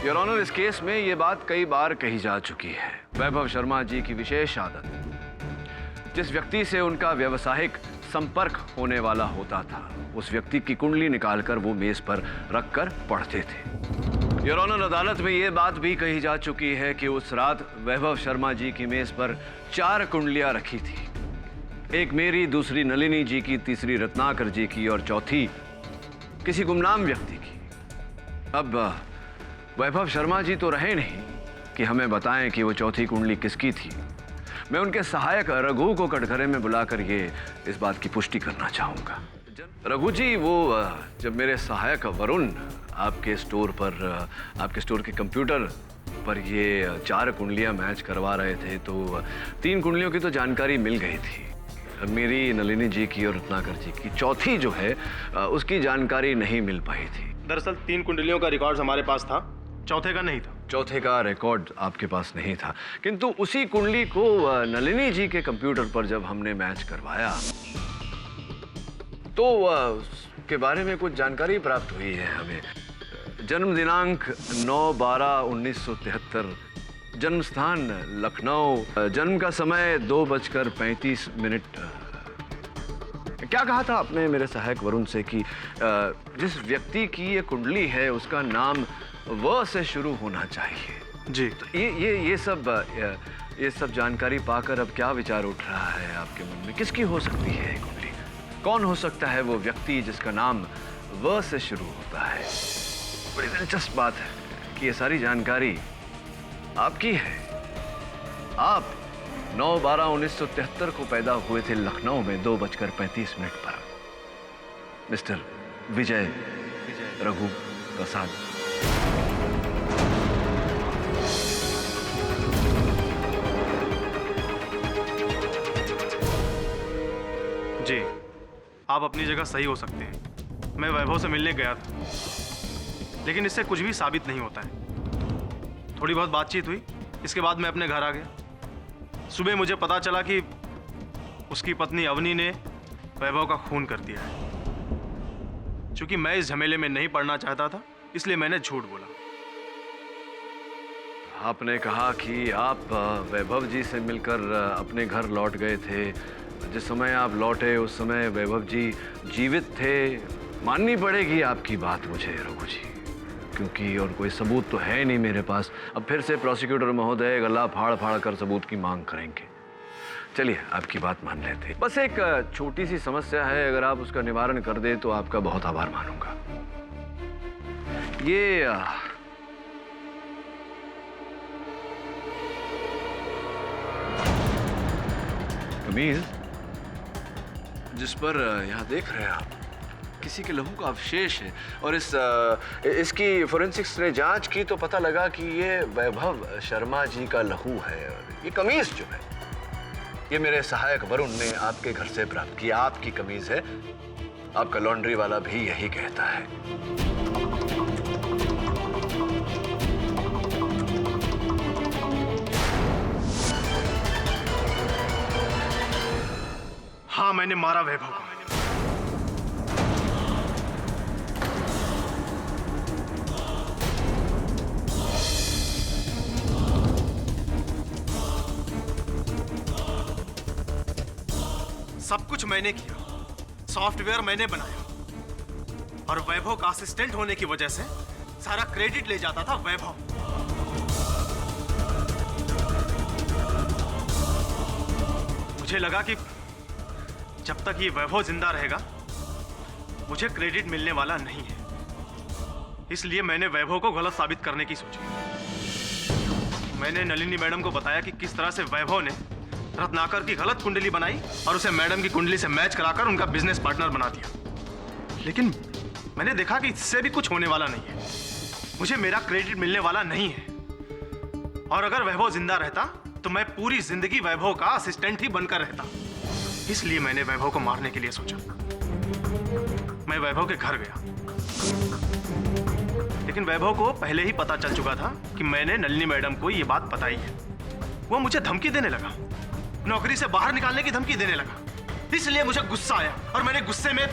योर ऑनर, इस केस में ये बात कई बार कही जा चुकी है। वैभव शर्मा जी की विशेष आदत, जिस व्यक्ति से उनका व्यावसायिक संपर्क होने वाला होता था, उस व्यक्ति की कुंडली निकालकर वो मेज पर रखकर पढ़ते थे। योर ऑनर, अदालत में ये बात भी कही जा चुकी है कि उस रात वैभव शर्मा जी की मेज पर 4 कुंडलियां रखी थी। एक मेरी, दूसरी नलिनी जी की, तीसरी रत्नाकर जी की और चौथी किसी गुमनाम व्यक्ति की। अब वैभव शर्मा जी तो रहे नहीं कि हमें बताएं कि वो चौथी कुंडली किसकी थी। मैं उनके सहायक रघु को कटघरे में बुलाकर ये इस बात की पुष्टि करना चाहूंगा। रघु जी, वो जब मेरे सहायक वरुण आपके स्टोर के कंप्यूटर पर ये 4 कुंडलियां मैच करवा रहे थे, तो 3 कुंडलियों की तो जानकारी मिल गई थी, मेरी, नलिनी जी की और रत्नाकर जी की। चौथी जो है उसकी जानकारी नहीं मिल पाई थी। दरअसल 3 कुंडलियों का रिकॉर्ड हमारे पास था, चौथे का नहीं था। चौथे का रिकॉर्ड आपके पास नहीं था, किंतु उसी कुंडली को नलिनी जी के कंप्यूटर पर जब हमने मैच करवाया तो उसके बारे में कुछ जानकारी प्राप्त हुई है हमें। जन्म दिनांक 9/12/1973, जन्म स्थान लखनऊ, जन्म का समय 2:35। क्या कहा था आपने मेरे सहायक वरुण से कि जिस व्यक्ति की ये कुंडली है उसका नाम व से शुरू होना चाहिए? जी। तो ये सब जानकारी पाकर अब क्या विचार उठ रहा है आपके मन में? किसकी हो सकती है ये कुंडली? कौन हो सकता है वो व्यक्ति जिसका नाम व से शुरू होता है? बड़ी दिलचस्प बात है कि ये सारी जानकारी आपकी है। आप 9/12/1973 को पैदा हुए थे लखनऊ में 2:35 पर। मिस्टर विजय रघु प्रसाद। जी, आप अपनी जगह सही हो सकते हैं। मैं वैभव से मिलने गया था, लेकिन इससे कुछ भी साबित नहीं होता है। थोड़ी बहुत बातचीत हुई, इसके बाद मैं अपने घर आ गया। सुबह मुझे पता चला कि उसकी पत्नी अवनी ने वैभव का खून कर दिया है। चूंकि मैं इस झमेले में नहीं पड़ना चाहता था, इसलिए मैंने झूठ बोला। आपने कहा कि आप वैभव जी से मिलकर अपने घर लौट गए थे। जिस समय आप लौटे उस समय वैभव जी जीवित थे। माननी पड़ेगी आपकी बात मुझे रघु जी, क्योंकि और कोई सबूत तो है नहीं मेरे पास। अब फिर से प्रोसिक्यूटर महोदय गला फाड़ फाड़ कर सबूत की मांग करेंगे। चलिए, आपकी बात मान लेते हैं। बस एक छोटी सी समस्या है, अगर आप उसका निवारण कर दें तो आपका बहुत आभार मानूंगा। ये कमीज जिस पर यहाँ देख रहे हैं आप, किसी के लहू का अवशेष है, और इसकी फोरेंसिक्स ने जांच की तो पता लगा कि ये वैभव शर्मा जी का लहू है। ये कमीज जो है, ये मेरे सहायक वरुण ने आपके घर से प्राप्त की। आपकी कमीज है, आपका लॉन्ड्री वाला भी यही कहता है। हाँ, मैंने मारा वैभव को। सब कुछ मैंने किया, सॉफ्टवेयर मैंने बनाया, और वैभव का असिस्टेंट होने की वजह से सारा क्रेडिट ले जाता था वैभव। मुझे लगा कि जब तक ये वैभव जिंदा रहेगा मुझे क्रेडिट मिलने वाला नहीं है, इसलिए मैंने वैभव को गलत साबित करने की सोची। मैंने नलिनी मैडम को बताया कि किस तरह से वैभव ने रत्नाकर की गलत कुंडली बनाई और उसे मैडम की कुंडली से मैच कराकर उनका बिजनेस पार्टनर बना दिया। लेकिन मैंने देखा कि इससे भी कुछ होने वाला नहीं है। मुझे मेरा क्रेडिट मिलने वाला नहीं है। और अगर वैभव जिंदा रहता तो मैं पूरी जिंदगी वैभव का असिस्टेंट ही बनकर रहता। इसलिए मैंने वैभव को मारने के लिए सोचा। मैं वैभव के घर गया, लेकिन वैभव को पहले ही पता चल चुका था कि मैंने नलिनी मैडम को यह बात बताई है। वो मुझे धमकी देने लगा, नौकरी से बाहर निकालने की धमकी देने लगा। इसलिए मुझे गुस्सा आया और मैंने गुस्से में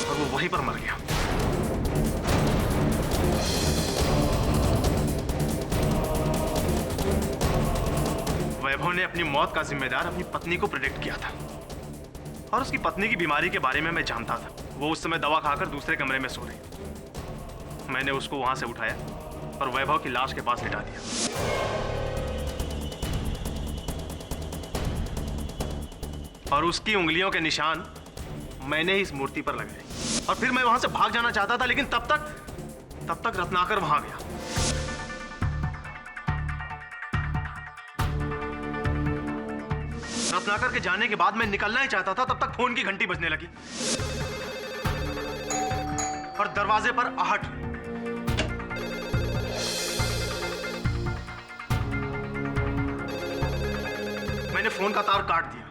और वो वहीं पर मर गया। वैभव ने अपनी मौत का जिम्मेदार अपनी पत्नी को प्रेडिक्ट किया था और उसकी पत्नी की बीमारी के बारे में मैं जानता था। वो उस समय दवा खाकर दूसरे कमरे में सो रही। मैंने उसको वहां से उठाया और वैभव की लाश के पास लिटा दिया। और उसकी उंगलियों के निशान मैंने ही इस मूर्ति पर लगाए। और फिर मैं वहां से भाग जाना चाहता था, लेकिन तब तक रत्नाकर वहां गया। रत्नाकर के जाने के बाद मैं निकलना ही चाहता था, तब तक फोन की घंटी बजने लगी और दरवाजे पर आहट। मैंने फोन का तार काट दिया।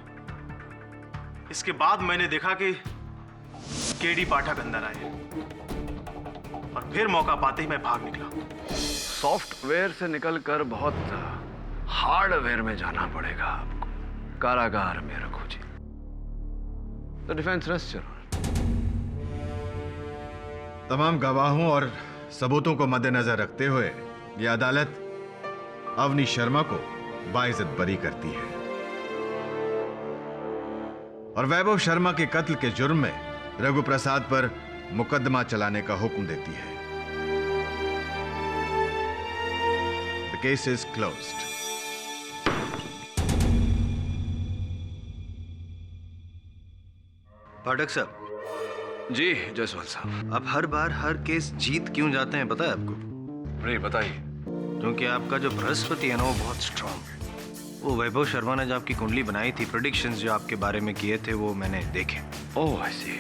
इसके बाद मैंने देखा कि केडी पाठक अंदर आए और फिर मौका पाते ही मैं भाग निकला। सॉफ्टवेयर से निकलकर बहुत हार्डवेयर में जाना पड़ेगा आपको। कारागार में रखो जी। तो डिफेंस रेस्ट चलो। तमाम गवाहों और सबूतों को मद्देनजर रखते हुए यह अदालत अवनी शर्मा को बाइज्जत बरी करती है और वैभव शर्मा के कत्ल के जुर्म में रघु प्रसाद पर मुकदमा चलाने का हुक्म देती है। The case is closed. Pathak साहब। जी जायसवाल साहब। आप हर बार हर केस जीत क्यों जाते हैं, पता है आपको? नहीं बताइए। क्योंकि आपका जो बृहस्पति है ना, वो बहुत स्ट्रांग है। वो वैभव शर्मा ने जो आपकी कुंडली बनाई थी, प्रेडिक्शंस जो आपके बारे में किए थे, वो मैंने देखे। ओह ऐसे।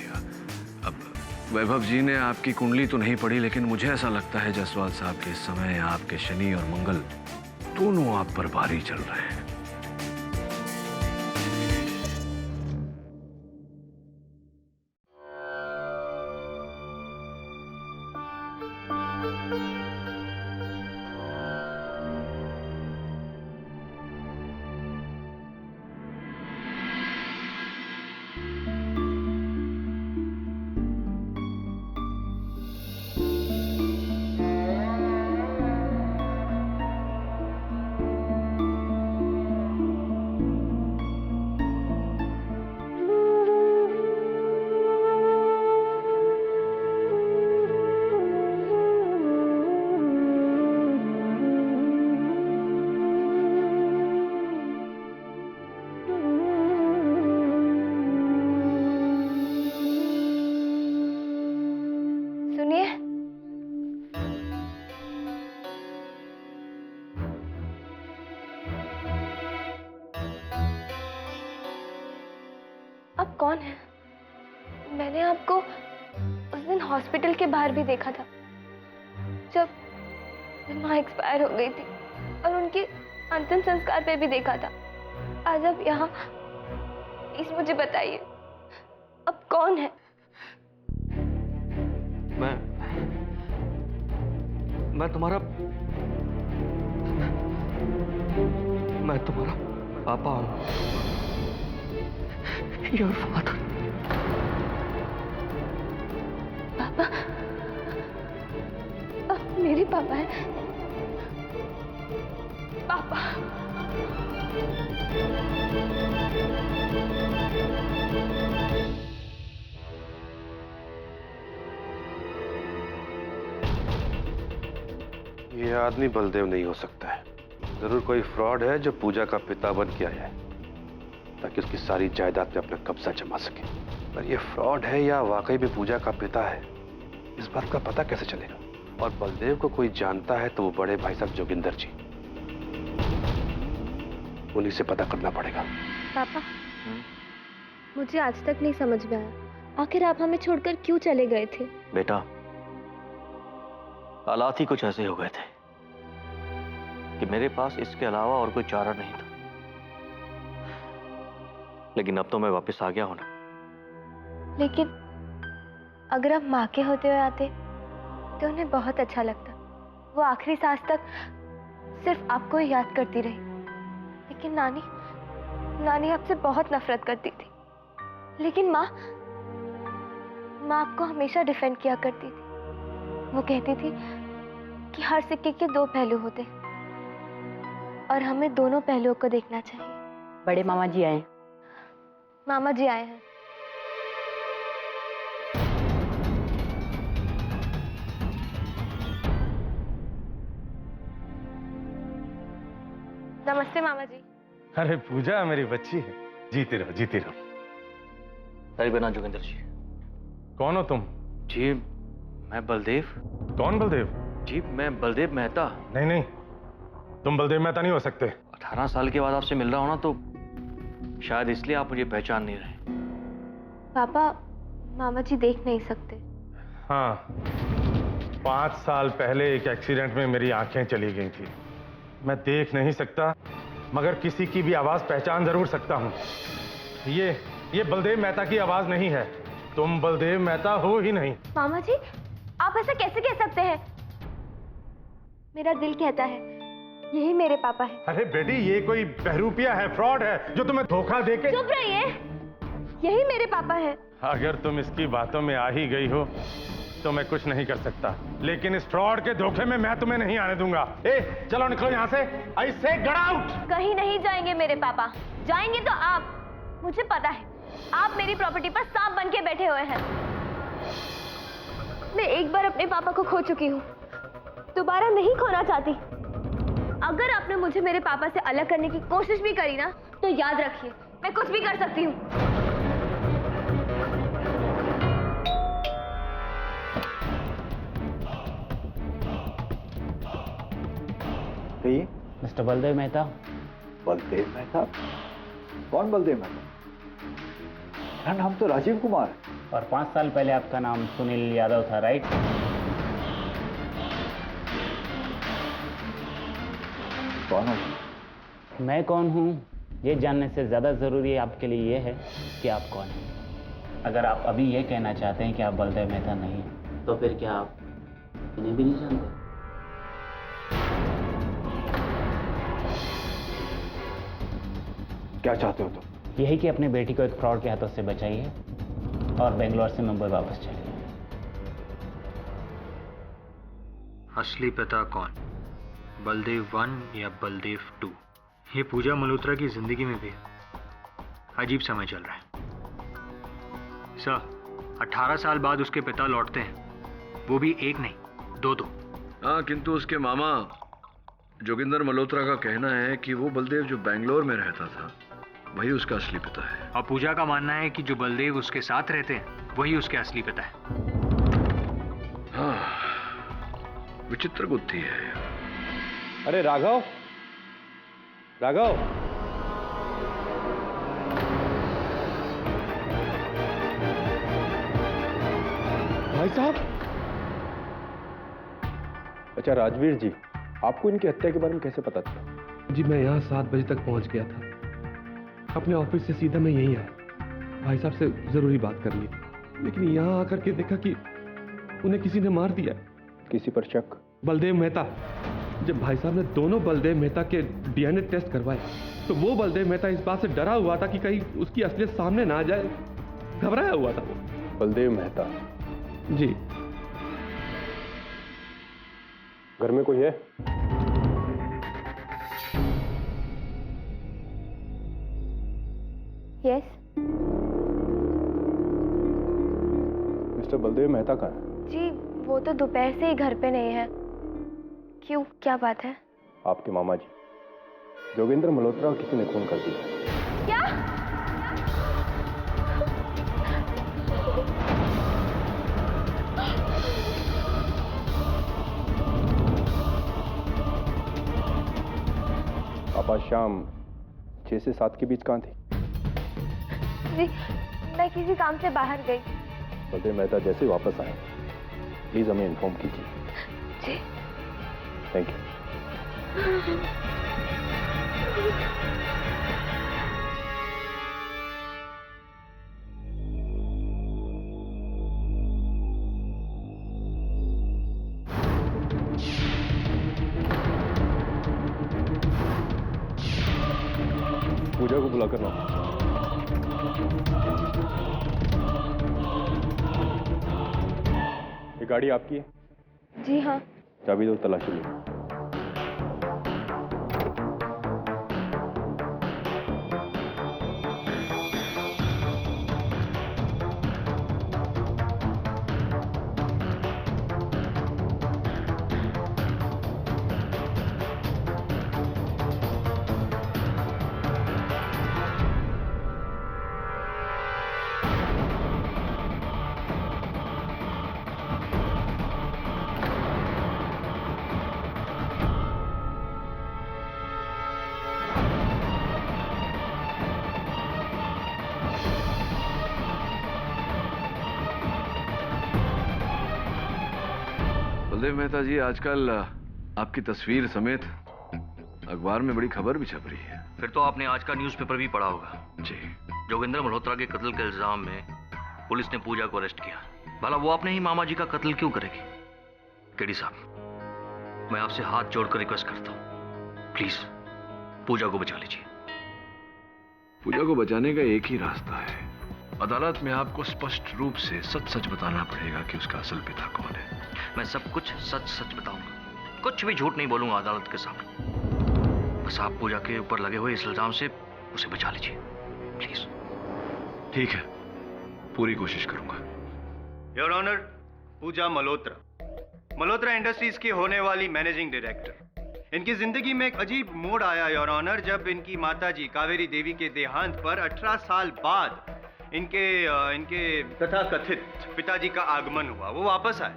अब वैभव जी ने आपकी कुंडली तो नहीं पढ़ी, लेकिन मुझे ऐसा लगता है जायसवाल साहब के इस समय आपके शनि और मंगल दोनों आप पर भारी चल रहे हैं। आप कौन हैं? मैंने आपको उस दिन हॉस्पिटल के बाहर भी देखा था, जब माँ एक्सपायर हो गई थी, और उनके अंतिम संस्कार पे भी देखा था। आज आप यहाँ, प्लीज मुझे बताइए, अब कौन है? मैं तुम्हारा पापा हूँ। Your father. पापा? आप मेरे पापा हैं? पापा? ये आदमी बलदेव नहीं हो सकता है। जरूर कोई फ्रॉड है जो पूजा का पिता बन के आया है, ताकि उसकी सारी जायदाद पे अपना कब्जा जमा सके। पर ये फ्रॉड है या वाकई में पूजा का पिता है, इस बात का पता कैसे चलेगा? और बलदेव को कोई जानता है तो वो बड़े भाई साहब जोगिंदर जी, उन्हीं से पता करना पड़ेगा। पापा, मुझे आज तक नहीं समझ में आया, आखिर आप हमें छोड़कर क्यों चले गए थे? बेटा, हालात ही कुछ ऐसे हो गए थे कि मेरे पास इसके अलावा और कोई चारा नहीं था। लेकिन अब तो मैं वापस आ गया हूं ना। लेकिन अगर आप माँ के होते हुए आते तो उन्हें बहुत अच्छा लगता। वो आखिरी सांस तक सिर्फ आपको ही याद करती रही। लेकिन नानी आपसे बहुत नफरत करती थी। लेकिन माँ आपको हमेशा डिफेंड किया करती थी। वो कहती थी कि हर सिक्के के दो पहलू होते हैं और हमें दोनों पहलुओं को देखना चाहिए। बड़े मामा जी आए। मामा जी आए हैं। नमस्ते मामा जी। अरे पूजा मेरी बच्ची है, जीती रहो जीती रहो। अरे बिना जोगिंदर जी। कौन हो तुम? जी मैं बलदेव। कौन बलदेव? जी मैं बलदेव मेहता। नहीं नहीं, तुम बलदेव मेहता नहीं हो सकते। 18 साल के बाद आपसे मिल रहा हूं ना, तो शायद इसलिए आप मुझे पहचान नहीं रहे। पापा, मामा जी देख नहीं सकते। हाँ, 5 साल पहले एक एक्सीडेंट में मेरी आंखें चली गई थी। मैं देख नहीं सकता, मगर किसी की भी आवाज पहचान जरूर सकता हूँ। ये बलदेव मेहता की आवाज नहीं है। तुम बलदेव मेहता हो ही नहीं। मामा जी, आप ऐसा कैसे कह सकते हैं? मेरा दिल कहता है यही मेरे पापा है। अरे बेटी, ये कोई बहरूपिया है, फ्रॉड है जो तुम्हें धोखा देके। चुप रहिए, यही मेरे पापा है। अगर तुम इसकी बातों में आ ही गई हो तो मैं कुछ नहीं कर सकता, लेकिन इस फ्रॉड के धोखे में मैं तुम्हें नहीं आने दूंगा। चलो निकलो यहाँ से। आई से गेट आउट। कहीं नहीं जाएंगे मेरे पापा। जाएंगे तो आप। मुझे पता है आप मेरी प्रॉपर्टी पर सांप बन के बैठे हुए हैं। मैं एक बार अपने पापा को खो चुकी हूँ, दोबारा नहीं खोना चाहती। अगर आपने मुझे मेरे पापा से अलग करने की कोशिश भी करी ना, तो याद रखिए मैं कुछ भी कर सकती हूँ। मिस्टर बलदेव मेहता। बलदेव मेहता? कौन बलदेव मेहता? मेरा नाम तो राजीव कुमार है। और 5 साल पहले आपका नाम सुनील यादव था, राइट? कौन हो? मैं कौन हूँ ये जानने से ज़्यादा ज़रूरी आपके लिए ये है कि आप कौन हैं। अगर आप अभी ये कहना चाहते हैं कि आप बलदेव मेहता नहीं हैं, तो फिर क्या आप इन्हें भी नहीं जानते? क्या चाहते हो तुम? यही कि अपनी बेटी को एक फ्रॉड के हाथों से बचाइए और बेंगलोर से मुंबई वापस चलिए। असली पिता कौन, बलदेव 1 या बलदेव 2? ये पूजा मल्होत्रा की जिंदगी में भी अजीब समय चल रहा है। सर, 18 साल बाद उसके पिता लौटते हैं, वो भी एक नहीं 2। हाँ, किंतु उसके मामा जोगिंदर मल्होत्रा का कहना है कि वो बलदेव जो बेंगलोर में रहता था वही उसका असली पिता है। और पूजा का मानना है कि जो बलदेव उसके साथ रहते हैं वही उसके असली पिता है। हाँ, विचित्र बुद्धि है। अरे राघव, राघव, भाई साहब। अच्छा राजवीर जी, आपको इनकी हत्या के बारे में कैसे पता चला? जी मैं यहाँ 7 बजे तक पहुँच गया था। अपने ऑफिस से सीधा मैं यहीं आया भाई साहब से जरूरी बात करनी थी, लेकिन यहाँ आकर के देखा कि उन्हें किसी ने मार दिया। किसी पर शक? बलदेव मेहता। जब भाई साहब ने दोनों बलदेव मेहता के डीएनए टेस्ट करवाए तो वो बलदेव मेहता इस बात से डरा हुआ था कि कहीं उसकी असलियत सामने ना आ जाए, घबराया हुआ था वो। बलदेव मेहता? जी। घर में कोई है? यस। मिस्टर बलदेव मेहता कहाँ है? जी वो तो दोपहर से ही घर पे नहीं है। क्यों, क्या बात है? आपके मामा जी जोगिंदर मल्होत्रा को किसी ने खून कर दिया। क्या? आप आज शाम 6 से 7 के बीच कहाँ थी? जी मैं किसी काम से बाहर गई। बलदेव मेहता जैसे ही वापस आए प्लीज हमें इन्फॉर्म कीजिए। जी थैंक यू। पूजा को बुलाकर लाओ। ये गाड़ी आपकी है? जी हाँ। चाबी दो, तलाशी लो। बलदेव मेहता जी, आजकल आपकी तस्वीर समेत अखबार में बड़ी खबर भी छप रही है। फिर तो आपने आज का न्यूज़पेपर भी पढ़ा होगा। जी। जोगिंदर मल्होत्रा के कत्ल के इल्जाम में पुलिस ने पूजा को अरेस्ट किया। भला वो अपने ही मामा जी का कत्ल क्यों करेगी? केडी साहब, मैं आपसे हाथ जोड़कर रिक्वेस्ट करता हूँ, प्लीज पूजा को बचा लीजिए। पूजा को बचाने का एक ही रास्ता है। अदालत में आपको स्पष्ट रूप से सच सच बताना पड़ेगा कि उसका असल पिता कौन है। मैं सब कुछ सच सच बताऊंगा, कुछ भी झूठ नहीं बोलूंगा अदालत के सामने। बस आप पूजा के ऊपर लगे हुए इस इल्जाम से उसे बचा लीजिए, प्लीज। ठीक है, पूरी कोशिश करूंगा। Your honour, Pooja Malhotra industries की होने वाली मैनेजिंग डायरेक्टर। इनकी जिंदगी में एक अजीब मोड़ आया योर ऑनर, जब इनकी माताजी कावेरी देवी के देहांत पर 18 साल बाद इनके तथाकथित पिताजी का आगमन हुआ। वो वापस आए।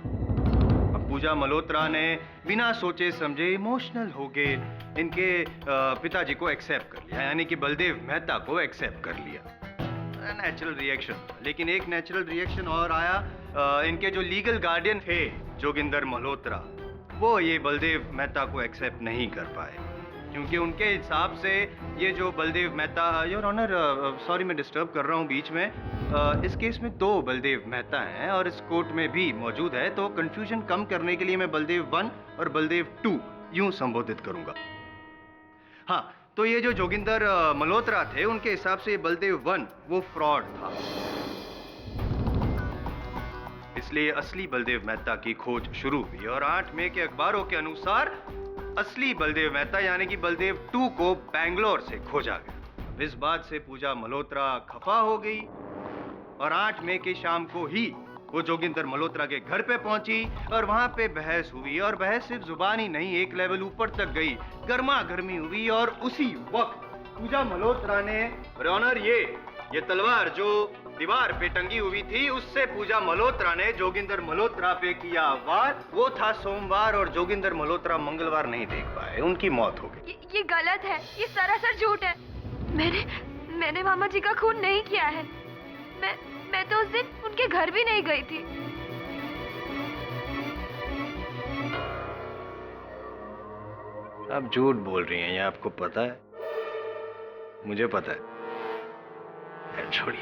अब पूजा मल्होत्रा ने बिना सोचे समझे इमोशनल हो गए इनके पिताजी को एक्सेप्ट कर लिया, यानी कि बलदेव मेहता को एक्सेप्ट कर लिया। Natural reaction. लेकिन एक नेचुरल रिएक्शन और आया। इनके जो लीगल गार्डियन थे जोगिंदर मल्होत्रा, वो ये बलदेव मेहता को एक्सेप्ट नहीं कर पाए, क्योंकि उनके हिसाब से ये जो Baldev Mehta, your honour sorry मैं डिस्टर्ब कर रहा हूँ बीच में, इस केस में 2 बलदेव मेहता हैं और इस कोर्ट में भी मौजूद है, तो कंफ्यूजन कम करने के लिए मैं बलदेव 1 और बलदेव 2 यूं संबोधित करूंगा। हाँ, तो ये जो जोगिंदर मल्होत्रा थे, उनके हिसाब से ये बलदेव 1 वो फ्रॉड था, इसलिए असली बलदेव मेहता की खोज शुरू हुई और 8 मई के अखबारों के अनुसार असली बलदेव मेहता यानी कि बलदेव 2 को बेंगलोर से खोजा गया। इस बात से पूजा मल्होत्रा खफा हो गई और 8 मई की शाम को ही वो जोगिंदर मल्होत्रा के घर पे पहुंची और वहां पे बहस हुई, और बहस सिर्फ जुबानी नहीं, एक लेवल ऊपर तक गई, गर्मा गर्मी हुई। और उसी वक्त पूजा मल्होत्रा ने, ऑनर, ये तलवार जो दीवार पे टंगी हुई थी, उससे पूजा मल्होत्रा ने जोगिंदर मल्होत्रा पे किया वार। वो था सोमवार और जोगिंदर मल्होत्रा मंगलवार नहीं देख पाए, उनकी मौत हो गई। ये गलत है, ये सरासर झूठ है। मैंने मामा जी का खून नहीं किया है। मैं तो उस दिन उनके घर भी नहीं गई थी। आप झूठ बोल रही हैं, ये आपको पता है? मुझे पता है। छोड़िए,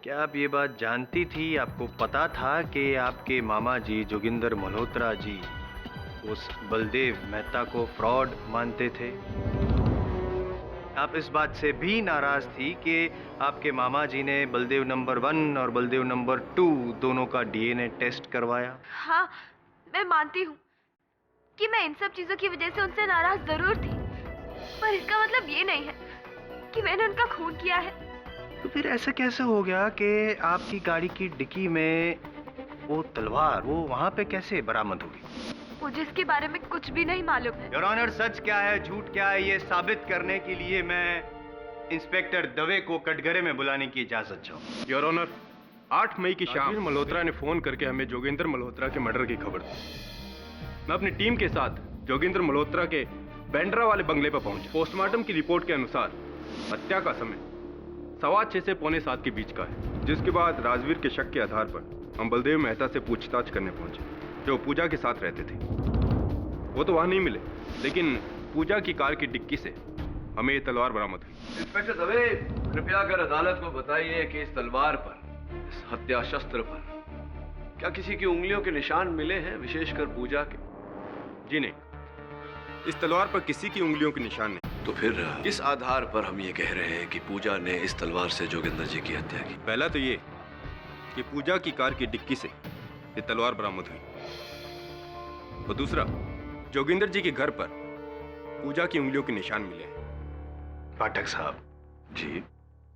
क्या आप ये बात जानती थी, आपको पता था कि आपके मामा जी जोगिंदर मल्होत्रा जी उस बलदेव मेहता को फ्रॉड मानते थे? आप इस बात से भी नाराज थी कि आपके मामा जी ने बलदेव नंबर 1 और बलदेव नंबर 2 दोनों का डीएनए टेस्ट करवाया? हाँ, मैं मानती हूँ कि मैं इन सब चीजों की वजह से उनसे नाराज जरूर थी, पर इसका मतलब ये नहीं है कि मैंने उनका खून किया है। तो फिर ऐसा कैसे हो गया कि आपकी गाड़ी की डिक्की में वो तलवार वो वहां पे कैसे बरामद हुई? मुझे इसके बारे में कुछ भी नहीं मालूम है। योर ऑनर, सच क्या है झूठ क्या है ये साबित करने के लिए मैं इंस्पेक्टर दवे को कटघरे में बुलाने की इजाजत चाहूँ। योर ऑनर, 8 मई की शाम मल्होत्रा ने फोन करके हमें जोगिंदर मल्होत्रा के मर्डर की खबर दी। मैं अपनी टीम के साथ जोगिंदर मल्होत्रा के बैंड्रा वाले बंगले पर पहुंचा। पोस्टमार्टम की रिपोर्ट के अनुसार हत्या का समय 6:15 से 6:45 के बीच का है, जिसके बाद राजवीर के शक के आधार पर हम बलदेव मेहता से पूछताछ करने पहुंचे, जो पूजा के साथ रहते थे। वो तो वहां नहीं मिले, लेकिन पूजा की कार की डिक्की से हमें ये तलवार बरामद हुई। इंस्पेक्टर दवे, कृपया कर अदालत को बताइए कि इस तलवार पर, इस हत्या शस्त्र पर क्या किसी की उंगलियों के निशान मिले हैं, विशेषकर पूजा के? जी नहीं, इस तलवार पर किसी की उंगलियों के निशान नहीं। तो फिर इस आधार पर हम ये कह रहे हैं कि पूजा ने इस तलवार से जोगिंदर जी की हत्या की। पहला तो ये कि पूजा की कार की डिक्की से ये तलवार बरामद हुई, और दूसरा जोगिंदर जी के घर पर पूजा की उंगलियों के निशान मिले हैं। पाठक साहब जी,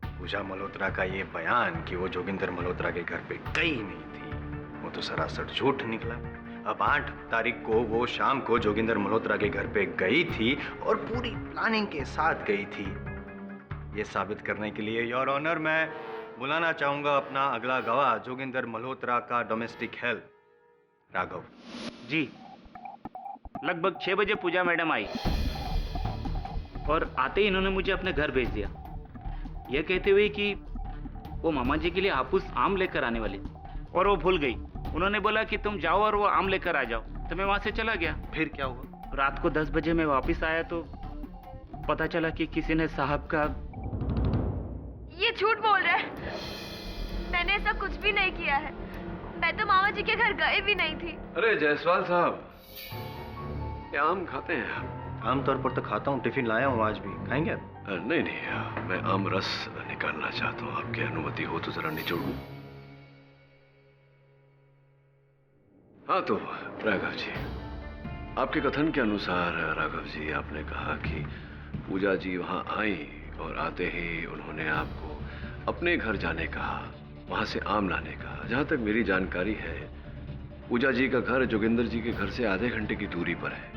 पूजा मल्होत्रा का ये बयान कि वो जोगिंदर मल्होत्रा के घर पे गई नहीं थी, वो तो सरासर झूठ निकला। अब 8 तारीख को वो शाम को जोगिंदर मल्होत्रा के घर पे गई थी और पूरी प्लानिंग के साथ गई थी। ये साबित करने के लिए योर ऑनर मैं बुलाना चाहूंगा अपना अगला गवाह, जोगिंदर मल्होत्रा का डोमेस्टिक हेल्प राघव जी। लगभग 6 बजे पूजा मैडम आई और आते ही इन्होंने मुझे अपने घर भेज दिया, यह कहते हुए कि वो मामा जी के लिए हापुस आम लेकर आने वाली थी, और वो भूल गई। उन्होंने बोला कि तुम जाओ और वो आम लेकर आ जाओ, तो मैं वहां से चला गया। फिर क्या हुआ? रात को 10 बजे मैं वापस आया तो पता चला कि किसी ने साहब का। ये झूठ बोल रहा है, मैंने ऐसा कुछ भी नहीं किया है। मैं तो मामा जी के घर गए भी नहीं थी। अरे जायसवाल साहब, ये आम खाते हैं आप? आमतौर पर तो खाता हूँ, टिफिन लाया हूँ, आज भी खाएंगे आप? नहीं नहीं, मैं आम रस निकालना चाहता हूँ, आपकी अनुमति हो तो जरा निचोड़ूं। हाँ तो राघव जी, आपके कथन के अनुसार राघव जी, आपने कहा कि पूजा जी वहां आई और आते ही उन्होंने आपको अपने घर जाने कहा, वहां से आम लाने कहा। जहां तक मेरी जानकारी है, पूजा जी का घर जोगिंदर जी के घर से आधे घंटे की दूरी पर है,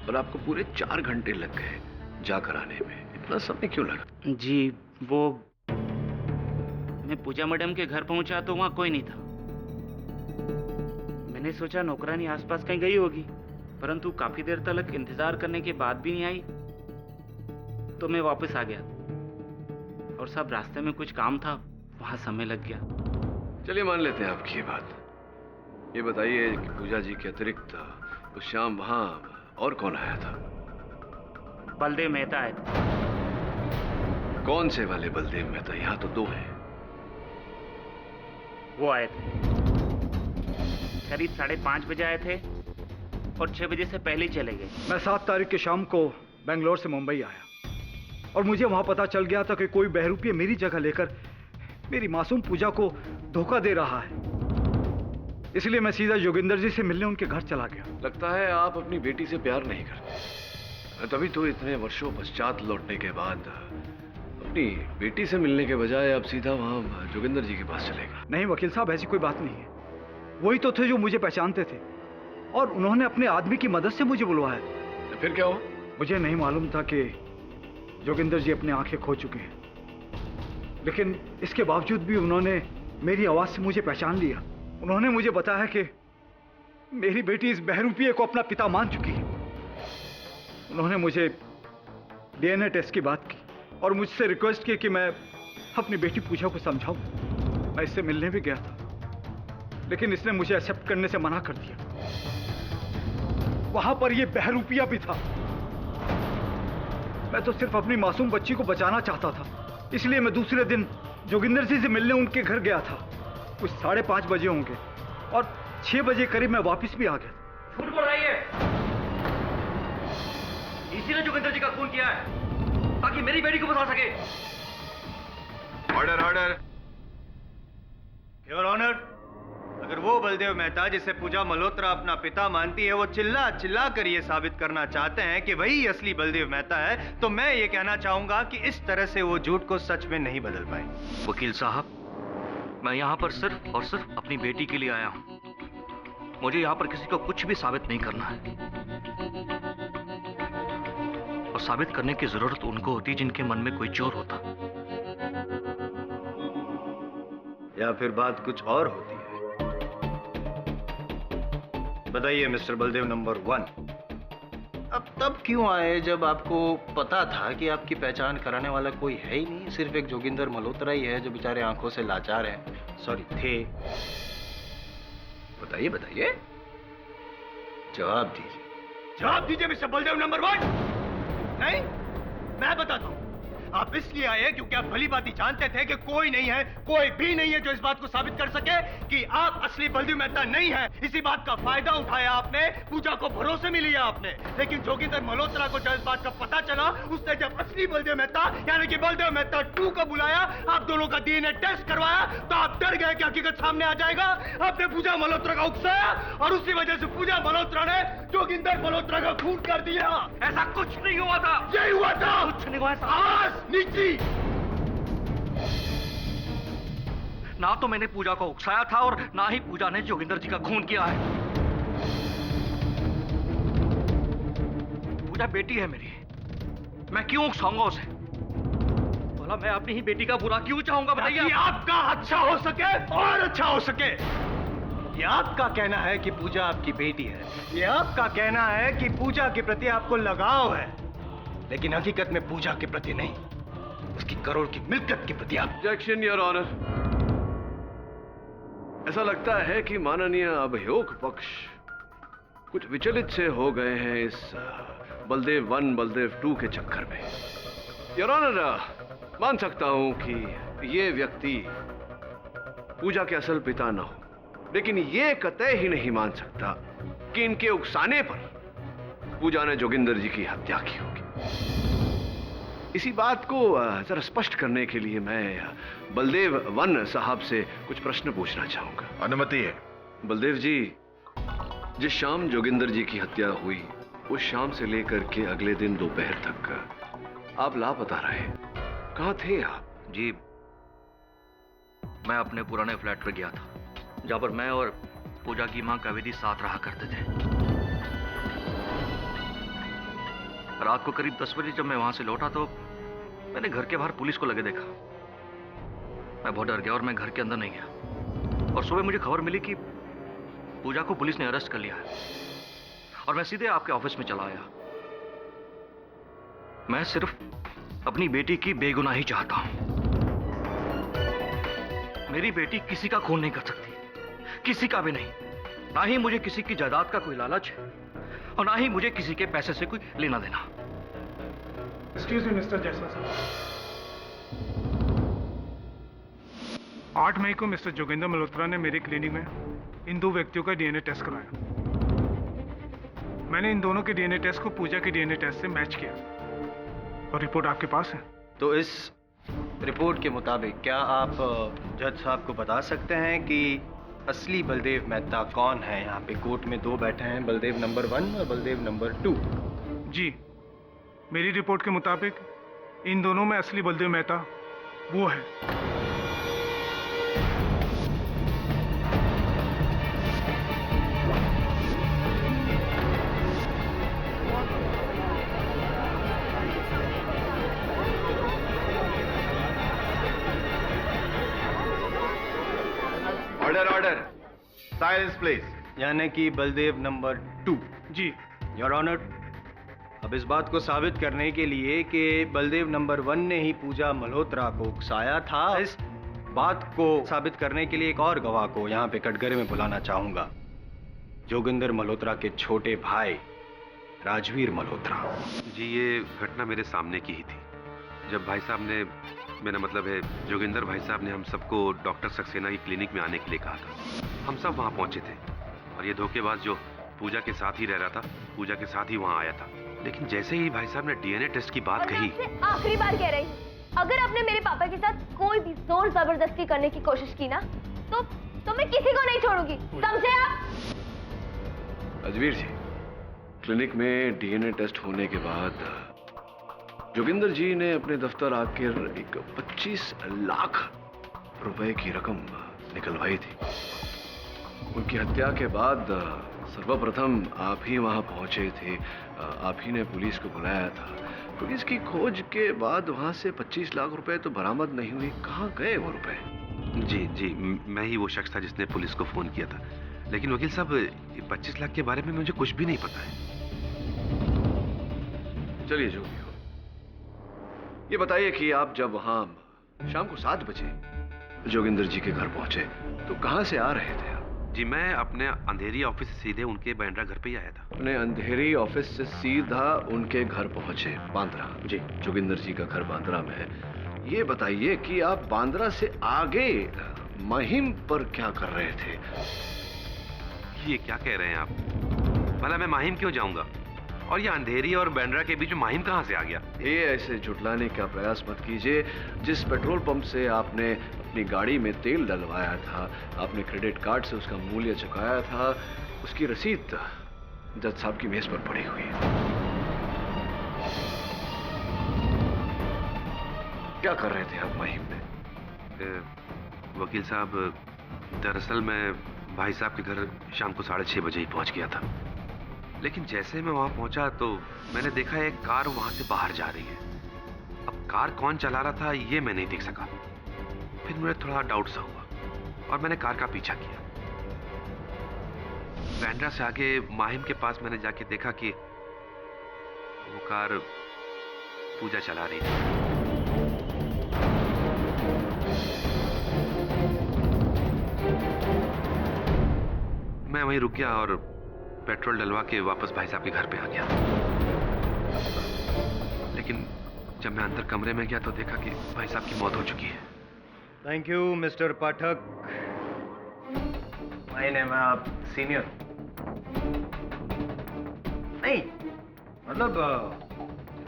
और आपको पूरे 4 घंटे लग गए जाकर आने में। इतना समय क्यों लगा? जी, वो मैं पूजा मैडम के घर पहुंचा तो वहां कोई नहीं था। मैंने सोचा नौकरानी आसपास कहीं गई होगी, परंतु काफी देर तक इंतजार करने के बाद भी नहीं आई, तो मैं वापस आ गया, और सब रास्ते में कुछ काम था, वहां समय लग गया। चलिए मान लेते हैं आपकी ये बात। ये बताइए कि पूजा जी के अतिरिक्त उस शाम वहां और कौन आया था? बलदेव मेहता आए थे। कौन से वाले बलदेव मेहता? यहाँ तो 2 हैं। वो आए थे, करीब 5:30 बजे आए थे और 6 बजे से पहले ही चले गए। मैं 7 तारीख की शाम को बेंगलोर से मुंबई आया, और मुझे वहां पता चल गया था कि कोई बहरूपी मेरी जगह लेकर मेरी मासूम पूजा को धोखा दे रहा है। इसलिए मैं सीधा जोगिंदर जी से मिलने उनके घर चला गया। लगता है आप अपनी बेटी से प्यार नहीं करते, तभी तो इतने वर्षों पश्चात लौटने के बाद अपनी बेटी से मिलने के बजाय आप सीधा वहां जोगिंदर जी के पास चले गए। नहीं वकील साहब, ऐसी कोई बात नहीं है। वही तो थे जो मुझे पहचानते थे, और उन्होंने अपने आदमी की मदद से मुझे बुलवाया। तो फिर क्या हुआ? मुझे नहीं मालूम था कि जोगिंदर जी अपनी आंखें खो चुके हैं, लेकिन इसके बावजूद भी उन्होंने मेरी आवाज से मुझे पहचान लिया। उन्होंने मुझे बताया कि मेरी बेटी इस बहरूपिये को अपना पिता मान चुकी है। उन्होंने मुझे DNA टेस्ट की बात की और मुझसे रिक्वेस्ट की कि मैं अपनी बेटी पूजा को समझाऊं। मैं इससे मिलने भी गया था, लेकिन इसने मुझे एक्सेप्ट करने से मना कर दिया। वहां पर यह बहरूपिया भी था। मैं तो सिर्फ अपनी मासूम बच्ची को बचाना चाहता था, इसलिए मैं दूसरे दिन जोगिंदर जी से मिलने उनके घर गया था। कुछ 5:30 बजे होंगे, और 6 बजे करीब मैं वापस भी आ गया। झूठ बोल रही है। इसी ने जोगिंदर जी का खून किया है ताकि मेरी बेटी को बचा सके। Order order. योर ऑनर, अगर वो बलदेव मेहता जिसे पूजा मल्होत्रा अपना पिता मानती है, वो चिल्ला चिल्ला कर ये साबित करना चाहते हैं कि वही असली बलदेव मेहता है, तो मैं ये कहना चाहूंगा कि इस तरह से वो झूठ को सच में नहीं बदल पाएंगे। वकील साहब, मैं यहाँ पर सिर्फ और सिर्फ अपनी बेटी के लिए आया हूँ। मुझे यहाँ पर किसी को कुछ भी साबित नहीं करना है, और साबित करने की जरूरत उनको होती जिनके मन में कोई चोर होता, या फिर बात कुछ और होती है। बताइए मिस्टर बलदेव नंबर 1, आप तब क्यों आए जब आपको पता था कि आपकी पहचान कराने वाला कोई है ही नहीं, सिर्फ एक जोगिंदर मल्होत्रा ही है जो बेचारे आंखों से लाचार हैं, सॉरी थे। बताइए बताइए, जवाब दीजिए, जवाब दीजिए मिस्टर बलदेव नंबर 1। नहीं, मैं बताता हूँ। आप इसलिए आए क्योंकि आप भली बात जानते थे कि कोई नहीं है, कोई भी नहीं है जो इस बात को साबित कर सके कि आप असली बलदेव मेहता नहीं है। इसी बात का फायदा उठाया आपने, पूजा को भरोसे में लिया आपने। लेकिन जोगिंदर मल्होत्रा को जब इस बात का पता चला, उसने जब असली बलदेव मेहता यानी कि बलदेव मेहता 2 को बुलाया, आप दोनों का डीएनए टेस्ट करवाया, तो आप डर गए कि हकीकत सामने आ जाएगा। आपने पूजा मल्होत्रा का उकसाया और उसी वजह से पूजा मल्होत्रा ने जोगिंदर मल्होत्रा का खून कर दिया। ऐसा कुछ नहीं हुआ था। यही हुआ था। कुछ नहीं हुआ। आवाज नीची। ना तो मैंने पूजा को उकसाया था और ना ही पूजा ने जोगिंदर जी का खून किया है। पूजा बेटी है मेरी, मैं क्यों उकसाऊंगा उसे? बोला मैं अपनी ही बेटी का बुरा क्यों चाहूंगा? बताइए। आपका अच्छा हो सके और अच्छा हो सके। ये आपका कहना है कि पूजा आपकी बेटी है, ये आपका कहना है कि पूजा के प्रति आपको लगाव है, लेकिन हकीकत में पूजा के प्रति नहीं, उसकी करोड़ की मिल्कियत के प्रति आप। Objection your honour. ऐसा लगता है कि माननीय अभियोग पक्ष कुछ विचलित से हो गए हैं इस बलदेव 1 बलदेव 2 के चक्कर में। योर ऑनर, मान सकता हूं कि ये व्यक्ति पूजा के असल पिता न हो, लेकिन ये कतई ही नहीं मान सकता कि इनके उकसाने पर पूजा ने जोगिंदर जी की हत्या की होगी। इसी बात को जरा स्पष्ट करने के लिए मैं बलदेव 1 साहब से कुछ प्रश्न पूछना चाहूंगा। अनुमति है। बलदेव जी, जिस शाम जोगिंदर जी की हत्या हुई, उस शाम से लेकर के अगले दिन दोपहर तक आप लापता रहे, कहाँ थे आप? जी, मैं अपने पुराने फ्लैट पर गया था, जहां पर मैं और पूजा की मां कावेरी साथ रहा करते थे। रात को करीब 10 बजे जब मैं वहां से लौटा तो मैंने घर के बाहर पुलिस को लगे देखा। मैं बहुत डर गया और मैं घर के अंदर नहीं गया। और सुबह मुझे खबर मिली कि पूजा को पुलिस ने अरेस्ट कर लिया है और मैं सीधे आपके ऑफिस में चला आया। मैं सिर्फ अपनी बेटी की बेगुनाही चाहता हूं। मेरी बेटी किसी का खून नहीं कर सकती, किसी का भी नहीं। ना ही मुझे किसी की जायदाद का कोई लालच है और ना ही मुझे किसी के पैसे से कोई लेना देना। Excuse me mister Jaiswal. 8 मई को मिस्टर जोगिंदर मल्होत्रा ने मेरे क्लिनिक में इन 2 व्यक्तियों का डीएनए टेस्ट कराया। मैंने इन दोनों के डीएनए टेस्ट को पूजा के डीएनए टेस्ट से मैच किया और रिपोर्ट आपके पास है। तो इस रिपोर्ट के मुताबिक क्या आप जज साहब को बता सकते हैं कि असली बलदेव मेहता कौन है? यहाँ पे कोर्ट में 2 बैठे हैं, बलदेव नंबर 1 और बलदेव नंबर 2। जी, मेरी रिपोर्ट के मुताबिक इन दोनों में असली बलदेव मेहता वो है। Order order, silence please. यानी कि बलदेव नंबर 2। जी योर ऑनर, अब इस बात को साबित करने के लिए कि बलदेव नंबर 1 ने ही पूजा मल्होत्रा को उकसाया था, इस बात को साबित करने के लिए एक और गवाह को यहाँ पे कटघरे में बुलाना चाहूंगा। जोगिंदर मल्होत्रा के छोटे भाई राजवीर मल्होत्रा। जी, ये घटना मेरे सामने की ही थी। जब भाई साहब ने, मेरा मतलब है जोगिंदर भाई साहब ने हम सबको डॉक्टर सक्सेना की क्लिनिक में आने के लिए कहा था, हम सब वहाँ पहुँचे थे और ये धोखेबाज जो पूजा के साथ ही रह रहा था, पूजा के साथ ही वहाँ आया था। लेकिन जैसे ही भाई साहब ने डीएनए टेस्ट की बात कही। आखिरी बार कह रही हूँ, अगर आपने मेरे पापा के साथ कोई भी जोर जबरदस्ती करने की कोशिश की ना, तो मैं किसी को नहीं छोड़ूंगी, समझे आप? राजवीर जी, क्लिनिक में डीएनए टेस्ट होने के बाद जोगिंदर जी ने अपने दफ्तर आकर एक 25 लाख रुपए की रकम निकलवाई थी। उनकी हत्या के बाद सर्वप्रथम आप ही वहां पहुंचे थे, आप ही ने पुलिस को बुलाया था। पुलिस की खोज के बाद वहां से 25 लाख रुपए तो बरामद नहीं हुई, कहाँ गए वो रुपए? जी, मैं ही वो शख्स था जिसने पुलिस को फोन किया था। लेकिन वकील साहब, 25 लाख के बारे में मुझे कुछ भी नहीं पता है। चलिए जो भी हो, ये बताइए कि आप जब वहां शाम को 7 बजे जोगिंदर जी के घर पहुंचे तो कहां से आ रहे थे आप? जी मैं अपने अंधेरी ऑफिस से सीधे उनके बांद्रा घर पे ही आया था। अपने अंधेरी ऑफिस से सीधा उनके घर पहुंचे बांद्रा? जी। जोगिंदर जी का घर बांद्रा में है। ये बताइए कि आप बांद्रा से आगे महिम पर क्या कर रहे थे? ये क्या कह रहे हैं आप? भला मैं माहिम क्यों जाऊंगा? और ये अंधेरी और बांद्रा के बीच में माहिम कहां से आ गया? ये ऐसे झुटलाने का प्रयास मत कीजिए। जिस पेट्रोल पंप से आपने अपनी गाड़ी में तेल डलवाया था, आपने क्रेडिट कार्ड से उसका मूल्य चुकाया था, उसकी रसीद जज साहब की मेज पर पड़ी हुई है। क्या कर रहे थे आप महिम में? वकील साहब, दरअसल मैं भाई साहब के घर शाम को 6:30 बजे ही पहुंच गया था। लेकिन जैसे मैं वहां पहुंचा तो मैंने देखा एक कार वहां से बाहर जा रही है। अब कार कौन चला रहा था ये मैं नहीं देख सका। फिर मुझे थोड़ा डाउट सा हुआ और मैंने कार का पीछा किया। बांद्रा से आगे माहिम के पास मैंने जाके देखा कि वो कार पूजा चला रही थी। मैं वहीं रुक गया और पेट्रोल डलवा के वापस भाई साहब के घर पे आ गया। लेकिन जब मैं अंदर कमरे में गया तो देखा कि भाई साहब की मौत हो चुकी है। Thank you mister Pathak. My name आप सीनियर नहीं, मतलब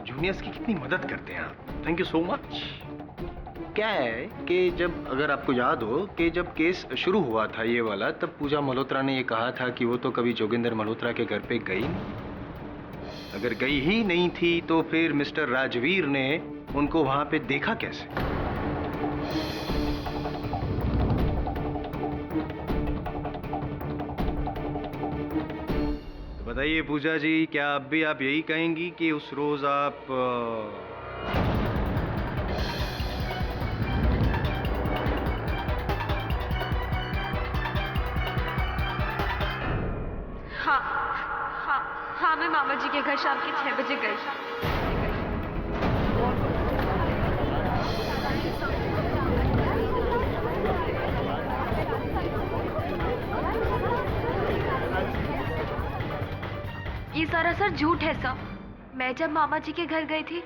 जूनियर्स की कितनी मदद करते हैं आप। Thank you so much. क्या है कि जब अगर आपको याद हो कि जब केस शुरू हुआ था ये वाला, तब पूजा मल्होत्रा ने ये कहा था कि वो तो कभी जोगिंदर मल्होत्रा के घर पे गई नहीं। अगर गई ही नहीं थी तो फिर मिस्टर राजवीर ने उनको वहां पे देखा कैसे? तो बताइए पूजा जी, क्या अब भी आप यही कहेंगी कि उस रोज आप हाँ, मैं मामा जी के घर शाम के 6 बजे गई। ये सारा सर झूठ है सर। मैं जब मामा जी के घर गई थी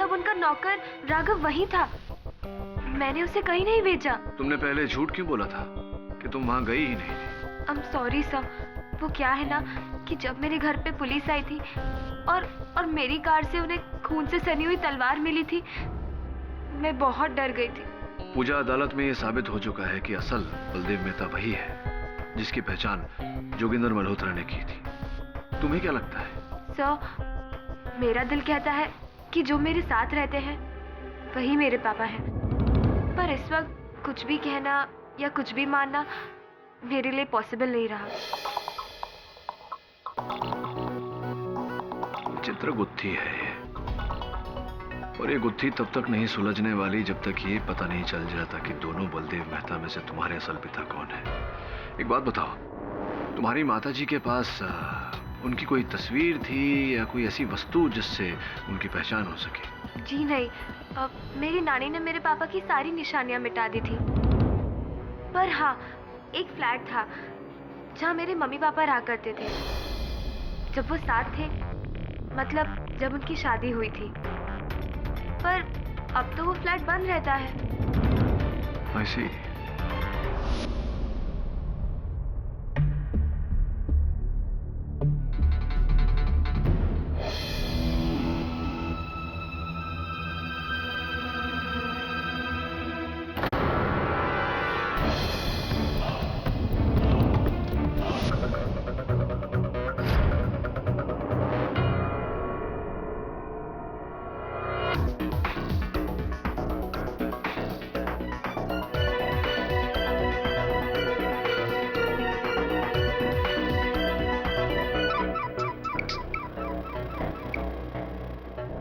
तब उनका नौकर राघव वहीं था। मैंने उसे कहीं नहीं भेजा। तुमने पहले झूठ क्यों बोला था कि तुम वहां गई ही नहीं थी? I am sorry sir. वो क्या है ना कि जब मेरे घर पे पुलिस आई थी और मेरी कार से उन्हें खून से सनी हुई तलवार मिली थी, मैं बहुत डर गई थी। पूजा, अदालत में यह साबित हो चुका है कि असल बलदेव मेहता वही है जिसकी पहचान जोगिंदर मल्होत्रा ने की थी। तुम्हें क्या लगता है? सर, मेरा दिल कहता है कि जो मेरे साथ रहते हैं वही मेरे पापा हैं। पर इस वक्त कुछ भी कहना या कुछ भी मानना मेरे लिए पॉसिबल नहीं रहा। चित्र गुत्थी है ये, और ये गुत्थी तब तक नहीं सुलझने वाली जब तक ये पता नहीं चल जाता कि दोनों बलदेव मेहता में से तुम्हारे असल पिता कौन है। एक बात बताओ, तुम्हारी माताजी के पास उनकी कोई तस्वीर थी या कोई ऐसी वस्तु जिससे उनकी पहचान हो सके? जी नहीं, मेरी नानी ने मेरे पापा की सारी निशानियां मिटा दी थी। पर हाँ, एक फ्लैट था जहाँ मेरे मम्मी पापा रहा करते थे जब वो साथ थे, मतलब जब उनकी शादी हुई थी। पर अब तो वो फ्लैट बंद रहता है। I see.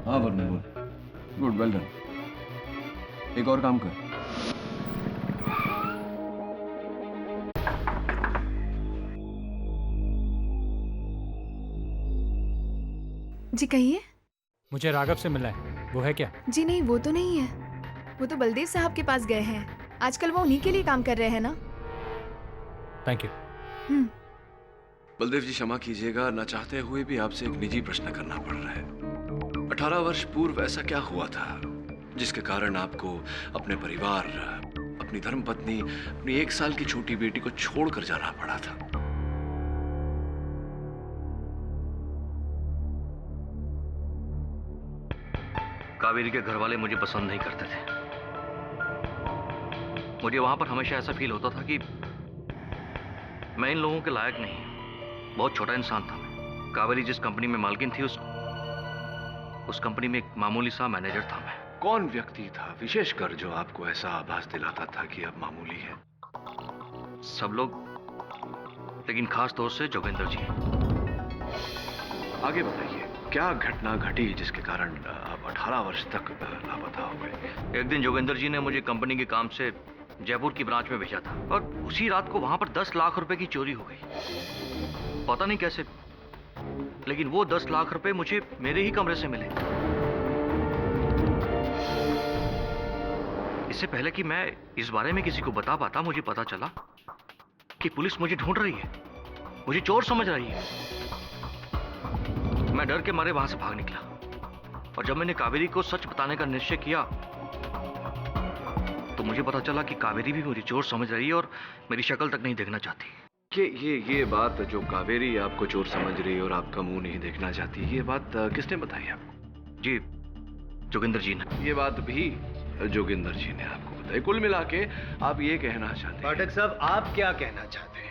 हाँ वर्णन बोल। Good, well done. एक और काम कर। जी कहिए। मुझे राघव से मिलना है, वो है क्या? जी नहीं, वो तो नहीं है। वो तो बलदेव साहब के पास गए हैं। आजकल वो उन्हीं के लिए काम कर रहे हैं ना। Thank you. बलदेव जी क्षमा कीजिएगा, न चाहते हुए भी आपसे एक निजी प्रश्न करना पड़ रहा है। 18 वर्ष पूर्व ऐसा क्या हुआ था जिसके कारण आपको अपने परिवार, अपनी धर्मपत्नी, अपनी 1 साल की छोटी बेटी को छोड़कर जाना पड़ा था? कावेरी के घर वाले मुझे पसंद नहीं करते थे। मुझे वहां पर हमेशा ऐसा फील होता था कि मैं इन लोगों के लायक नहीं, बहुत छोटा इंसान था मैं। कावेरी जिस कंपनी में मालकिन थी उस कंपनी में एक मामूली सा मैनेजर था मैं। कौन व्यक्ति था विशेषकर जो आपको ऐसा आभास दिलाता था कि अब मामूली है? सब लोग, लेकिन खास तौर से जोगिंदर जी। आगे बताइए, क्या घटना घटी जिसके कारण आप 18 वर्ष तक लापता हो गए? एक दिन जोगिंदर जी ने मुझे कंपनी के काम से जयपुर की ब्रांच में भेजा था और उसी रात को वहां पर 10 लाख रुपए की चोरी हो गई। पता नहीं कैसे, लेकिन वो 10 लाख रुपए मुझे मेरे ही कमरे से मिले। इससे पहले कि मैं इस बारे में किसी को बता पाता, मुझे पता चला कि पुलिस मुझे ढूंढ रही है, मुझे चोर समझ रही है। मैं डर के मारे वहां से भाग निकला और जब मैंने कावेरी को सच बताने का निश्चय किया तो मुझे पता चला कि कावेरी भी मुझे चोर समझ रही है और मेरी शक्ल तक नहीं देखना चाहती। ये बात जो कावेरी आपको चोर समझ रही है और आपका मुंह नहीं देखना चाहती, ये बात किसने बताई आपको? जी, जोगिंदर जी ने। ये बात भी जोगिंदर जी ने आपको बताई। कुल मिला के आप ये कहना चाहते हैं? पाठक साहब, आप क्या कहना चाहते हैं?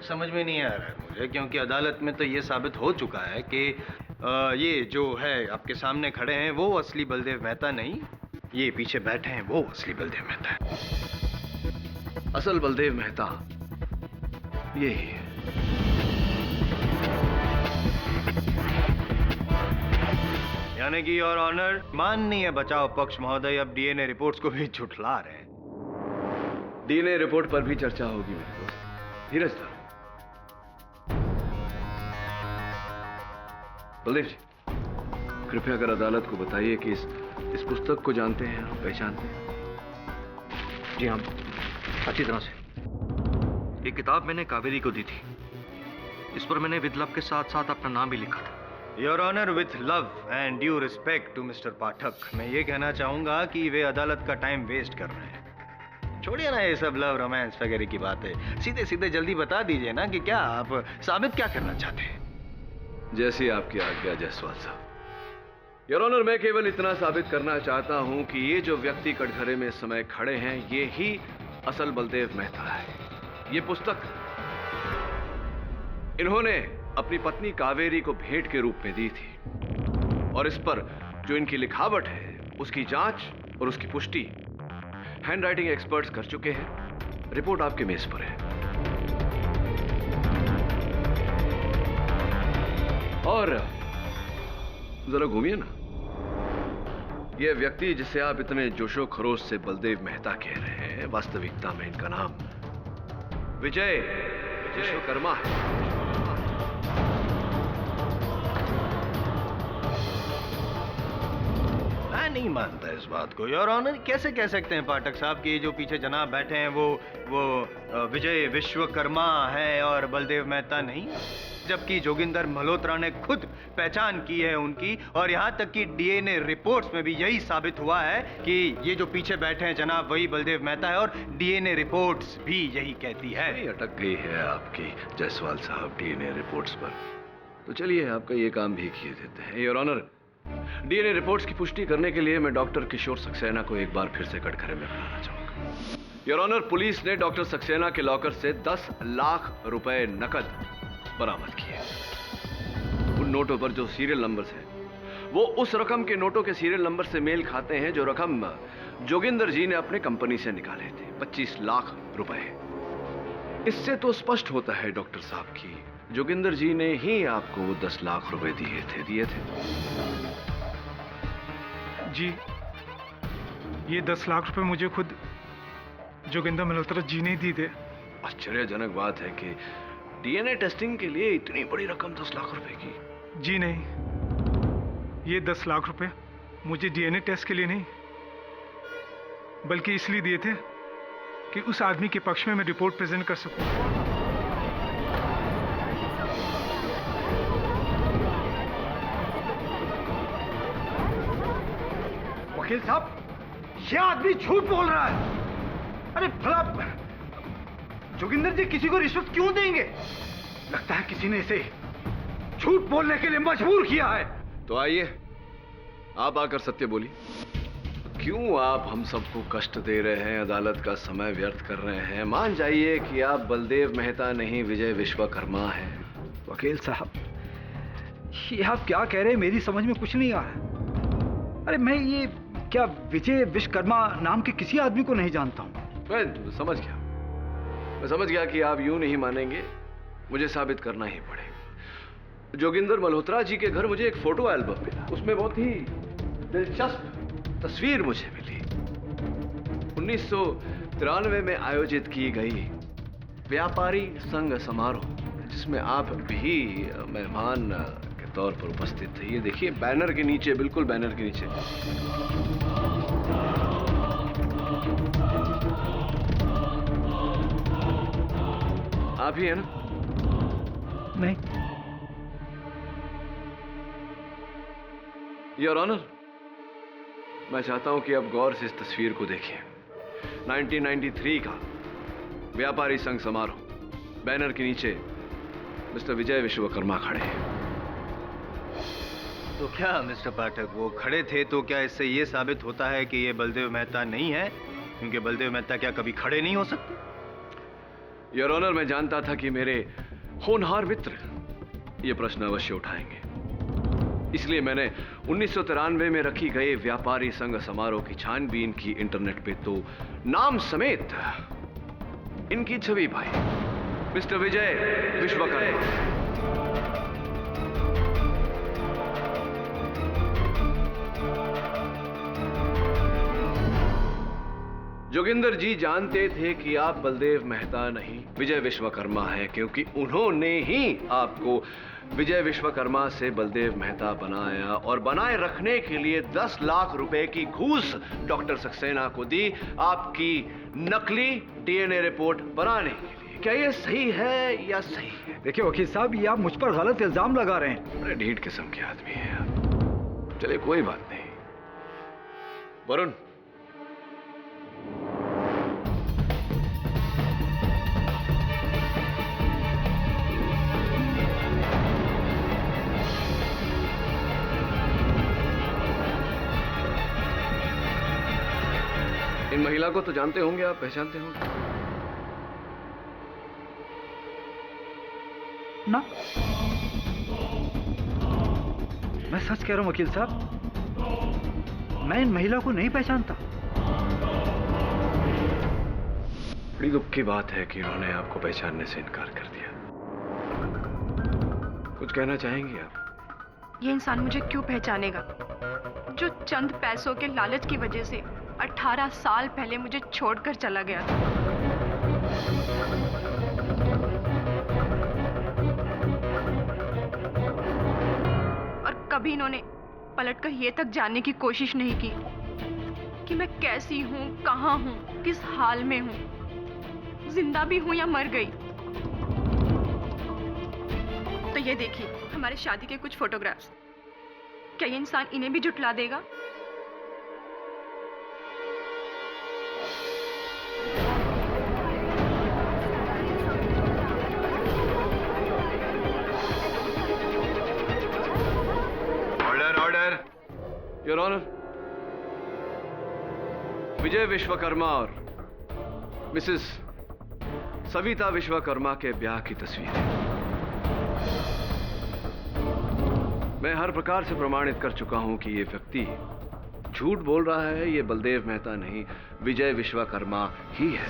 समझ में नहीं आ रहा है मुझे, क्योंकि अदालत में तो ये साबित हो चुका है कि ये जो है आपके सामने खड़े हैं वो असली बलदेव मेहता नहीं, ये पीछे बैठे हैं वो असली बलदेव मेहता है। असल बलदेव मेहता ये ही है। यानी कि योर ऑनर, माननीय बचाव पक्ष महोदय अब डीएनए रिपोर्ट्स को भी झुठला रहे हैं। डीएनए रिपोर्ट पर भी चर्चा होगी मेरे दोस्त। धीरज धरो। बलदेव जी, कृपया अगर अदालत को बताइए कि इस पुस्तक को जानते हैं आप, पहचानते हैं? जी हाँ, अच्छी तरह से। ये किताब मैंने कावेरी को दी थी। इस पर मैंने विद लव के साथ साथ अपना नाम भी लिखा था। Your honour, with love and due respect to mister Pathak, मैं ये कहना चाहूंगा कि वे अदालत का टाइम वेस्ट कर रहे हैं। छोड़िए ना ये सब लव रोमांस वगैरह की बातें, सीधे सीधे जल्दी बता दीजिए ना कि क्या आप साबित क्या करना चाहते हैं? जैसी आपकी आज्ञा जायसवाल साहब। योर ऑनर, मैं केवल इतना साबित करना चाहता हूं कि ये जो व्यक्ति कटघरे में इस समय खड़े हैं, ये ही असल बलदेव मेहता है। ये पुस्तक इन्होंने अपनी पत्नी कावेरी को भेंट के रूप में दी थी और इस पर जो इनकी लिखावट है उसकी जांच और उसकी पुष्टि हैंडराइटिंग एक्सपर्ट्स कर चुके हैं। रिपोर्ट आपके मेज पर है। और जरा घूमिए ना। यह व्यक्ति जिसे आप इतने जोशो खरोश से बलदेव मेहता कह रहे हैं, वास्तविकता में इनका नाम विजय विश्वकर्मा है। मैं नहीं मानता इस बात को योर ऑनर। कैसे कह सकते हैं पाठक साहब कि जो पीछे जनाब बैठे हैं वो विजय विश्वकर्मा है और बलदेव मेहता नहीं, जबकि जोगिंदर मल्होत्रा ने खुद पहचान की है उनकी, और यहाँ तक कि डीएनए रिपोर्ट्स में भी यही साबित हुआ है कि ये जो पीछे बैठे हैं जनाब वही बलदेव मेहता है, और डीएनए रिपोर्ट्स भी यही कहती है। अटक गई है आपकी जायसवाल साहब डीएनए रिपोर्ट्स पर, तो चलिए आपका ये काम भी किए देते हैं। योर ऑनर, डीएनए रिपोर्ट्स की पुष्टि करने के लिए मैं डॉक्टर किशोर सक्सेना को एक बार फिर से कटघरे में बुलाना चाहूंगा। योर ऑनर, पुलिस ने डॉक्टर सक्सेना के लॉकर से 10 लाख रुपए नकद बरामद किए। उन नोटों पर जो सीरियल नंबर्स हैं वो उस रकम के नोटों के सीरियल नंबर से मेल खाते हैं जो रकम जोगिंदर जी ने अपने कंपनी से निकाले थे, 25 लाख रुपए। इससे तो स्पष्ट होता है डॉक्टर साहब की जोगिंदर जी ने ही आपको वो 10 लाख रुपए दिए थे। जी, ये 10 लाख रुपए मुझे खुद जोगिंदर मल्होत्रा जी ने दी थे। आश्चर्यजनक बात है कि डीएनए टेस्टिंग के लिए इतनी बड़ी रकम 10 लाख रुपए की। जी नहीं, ये 10 लाख रुपए मुझे डीएनए टेस्ट के लिए नहीं, बल्कि इसलिए दिए थे कि उस आदमी के पक्ष में मैं रिपोर्ट प्रेजेंट कर सकूं। वकील साहब, यह आदमी झूठ बोल रहा है। अरे भला जोगिंदर जी किसी को रिश्वत क्यों देंगे? लगता है किसी ने इसे झूठ बोलने के लिए मजबूर किया है। तो आइए, आप आकर सत्य बोलिए। क्यों आप हम सबको कष्ट दे रहे हैं, अदालत का समय व्यर्थ कर रहे हैं? मान जाइए कि आप बलदेव मेहता नहीं, विजय विश्वकर्मा हैं। वकील साहब, ये आप क्या कह रहे हैं? मेरी समझ में कुछ नहीं आ रहा। अरे मैं ये क्या विजय विश्वकर्मा नाम के किसी आदमी को नहीं जानता हूँ। मैं समझ गया कि आप यूं नहीं मानेंगे, मुझे साबित करना ही पड़ेगा। जोगिंदर मल्होत्रा जी के घर मुझे एक फोटो एल्बम मिला, उसमें बहुत ही दिलचस्प तस्वीर मुझे मिली। 1993 में आयोजित की गई व्यापारी संघ समारोह, जिसमें आप भी मेहमान के तौर पर उपस्थित थे। ये देखिए बैनर के नीचे, बिल्कुल बैनर के नीचे। आप ही है ना? नहीं। योर ऑनर, मैं चाहता हूं कि आप गौर से इस तस्वीर को देखें। 1993 का व्यापारी संघ समारोह, बैनर के नीचे मिस्टर विजय विश्वकर्मा खड़े हैं। तो क्या मिस्टर पाठक, वो खड़े थे तो क्या इससे ये साबित होता है कि ये बलदेव मेहता नहीं है? क्योंकि बलदेव मेहता क्या कभी खड़े नहीं हो सकते? योर ऑनर, मैं जानता था कि मेरे होनहार मित्र ये प्रश्न अवश्य उठाएंगे, इसलिए मैंने 1993 में रखी गई व्यापारी संघ समारोह की छानबीन की इंटरनेट पे, तो नाम समेत इनकी छवि पाई, मिस्टर विजय विश्वकर्मा। जोगिंदर जी जानते थे कि आप बलदेव मेहता नहीं, विजय विश्वकर्मा हैं, क्योंकि उन्होंने ही आपको विजय विश्वकर्मा से बलदेव मेहता बनाया और बनाए रखने के लिए 10 लाख रुपए की घूस डॉक्टर सक्सेना को दी, आपकी नकली डीएनए रिपोर्ट बनाने के लिए। क्या ये सही है या सही है? देखिए वकील साहब, ये आप मुझ पर गलत इल्जाम लगा रहे हैं। बड़े ढीठ किस्म के आदमी हैं आप। चलिए कोई बात नहीं। वरुण, इन महिला को तो जानते होंगे आप, पहचानते होंगे ना? मैं सच कह रहा हूं वकील साहब, मैं इन महिला को नहीं पहचानता। बड़ी दुख की बात है कि उन्होंने आपको पहचानने से इनकार कर दिया। कुछ कहना चाहेंगी आप? ये इंसान मुझे क्यों पहचानेगा, जो चंद पैसों के लालच की वजह से 18 साल पहले मुझे छोड़कर चला गया था। और कभी इन्होंने पलटकर ये तक जानने की कोशिश नहीं की कि मैं कैसी हूं, कहां हूं, किस हाल में हूं, जिंदा भी हूं या मर गई। तो ये देखिए हमारे शादी के कुछ फोटोग्राफ्स। क्या ये इंसान इन्हें भी झुठला देगा? योर ऑनर, विजय विश्वकर्मा और मिसेस सविता विश्वकर्मा के ब्याह की तस्वीर है। मैं हर प्रकार से प्रमाणित कर चुका हूं कि ये व्यक्ति झूठ बोल रहा है। ये बलदेव मेहता नहीं, विजय विश्वकर्मा ही है।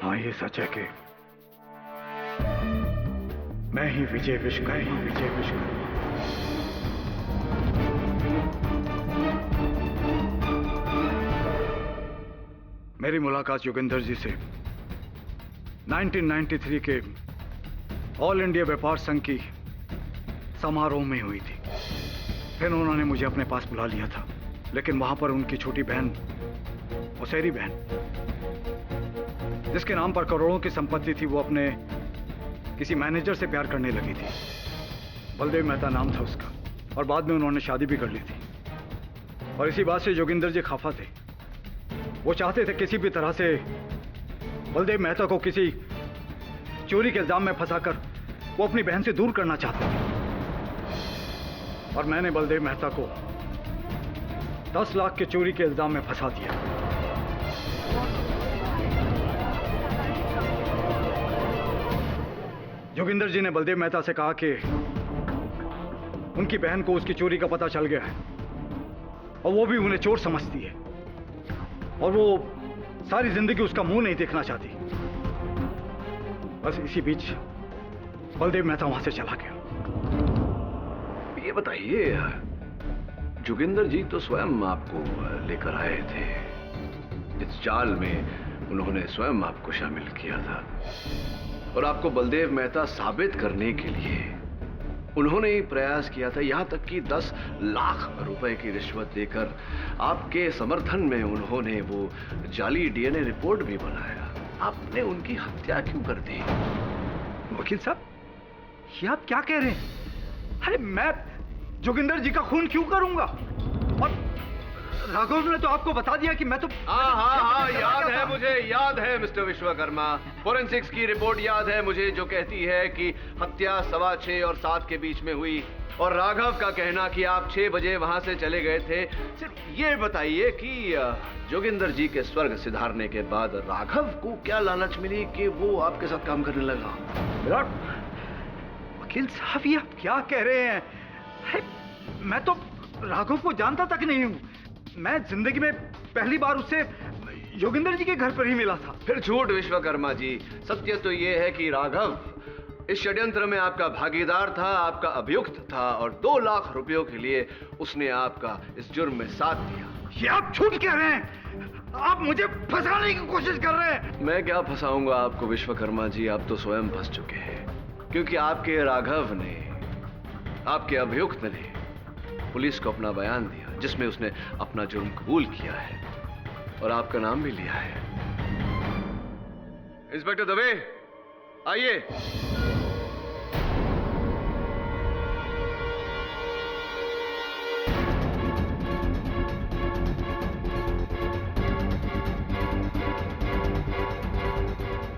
हाँ, ये सच है कि मैं ही विजय विश्वकर्मा। मेरी मुलाकात योगेंद्र जी से 1993 के ऑल इंडिया व्यापार संघ की समारोह में हुई थी। फिर उन्होंने मुझे अपने पास बुला लिया था, लेकिन वहां पर उनकी छोटी बहन, मुसेरी बहन, जिसके नाम पर करोड़ों की संपत्ति थी, वो अपने किसी मैनेजर से प्यार करने लगी थी। बलदेव मेहता नाम था उसका, और बाद में उन्होंने शादी भी कर ली थी। और इसी बात से जोगिंदर जी खफा थे। वो चाहते थे किसी भी तरह से बलदेव मेहता को किसी चोरी के इल्जाम में फंसाकर वो अपनी बहन से दूर करना चाहते थे। और मैंने बलदेव मेहता को 10 लाख के चोरी के इल्जाम में फंसा दिया। जोगिंदर जी ने बलदेव मेहता से कहा कि उनकी बहन को उसकी चोरी का पता चल गया है और वो भी उन्हें चोर समझती है, और वो सारी जिंदगी उसका मुंह नहीं देखना चाहती। बस इसी बीच बलदेव मेहता वहां से चला गया। ये बताइए, जोगिंदर जी तो स्वयं आपको लेकर आए थे। इस जाल में उन्होंने स्वयं आपको शामिल किया था, और आपको बलदेव मेहता साबित करने के लिए उन्होंने ही प्रयास किया था। यहां तक कि 10 लाख रुपए की रिश्वत देकर आपके समर्थन में उन्होंने वो जाली डीएनए रिपोर्ट भी बनाया। आपने उनकी हत्या क्यों कर दी? वकील साहब, ये आप क्या कह रहे हैं? अरे मैं जोगिंदर जी का खून क्यों करूंगा? और राघव ने तो आपको बता दिया कि मैं तो हाँ, याद है मुझे, याद है मिस्टर विश्वकर्मा। फोरेंसिक्स की रिपोर्ट याद है मुझे, जो कहती है कि हत्या 6:15 और 7 के बीच में हुई, और राघव का कहना कि आप 6 बजे वहां से चले गए थे। सिर्फ ये बताइए कि जोगिंदर जी के स्वर्ग सिधारने के बाद राघव को क्या लालच मिली कि वो आपके साथ काम करने लगा? वकील साहब, ये आप क्या कह रहे हैं? मैं तो राघव को जानता तक नहीं हूं। मैं जिंदगी में पहली बार उससे जोगिंदर जी के घर पर ही मिला था। फिर झूठ विश्वकर्मा जी। सत्य तो ये है कि राघव इस षड्यंत्र में आपका भागीदार था, आपका अभियुक्त था, और 2 लाख रुपयों के लिए उसने आपका इस जुर्म में साथ दिया। ये आप झूठ कह रहे हैं। आप मुझे फंसाने की कोशिश कर रहे हैं। मैं क्या फंसाऊंगा आपको विश्वकर्मा जी, आप तो स्वयं फंस चुके हैं, क्योंकि आपके राघव ने, आपके अभियुक्त ने पुलिस को अपना बयान दिया, जिसमें उसने अपना जुर्म कबूल किया है और आपका नाम भी लिया है। इंस्पेक्टर दवे, आइए।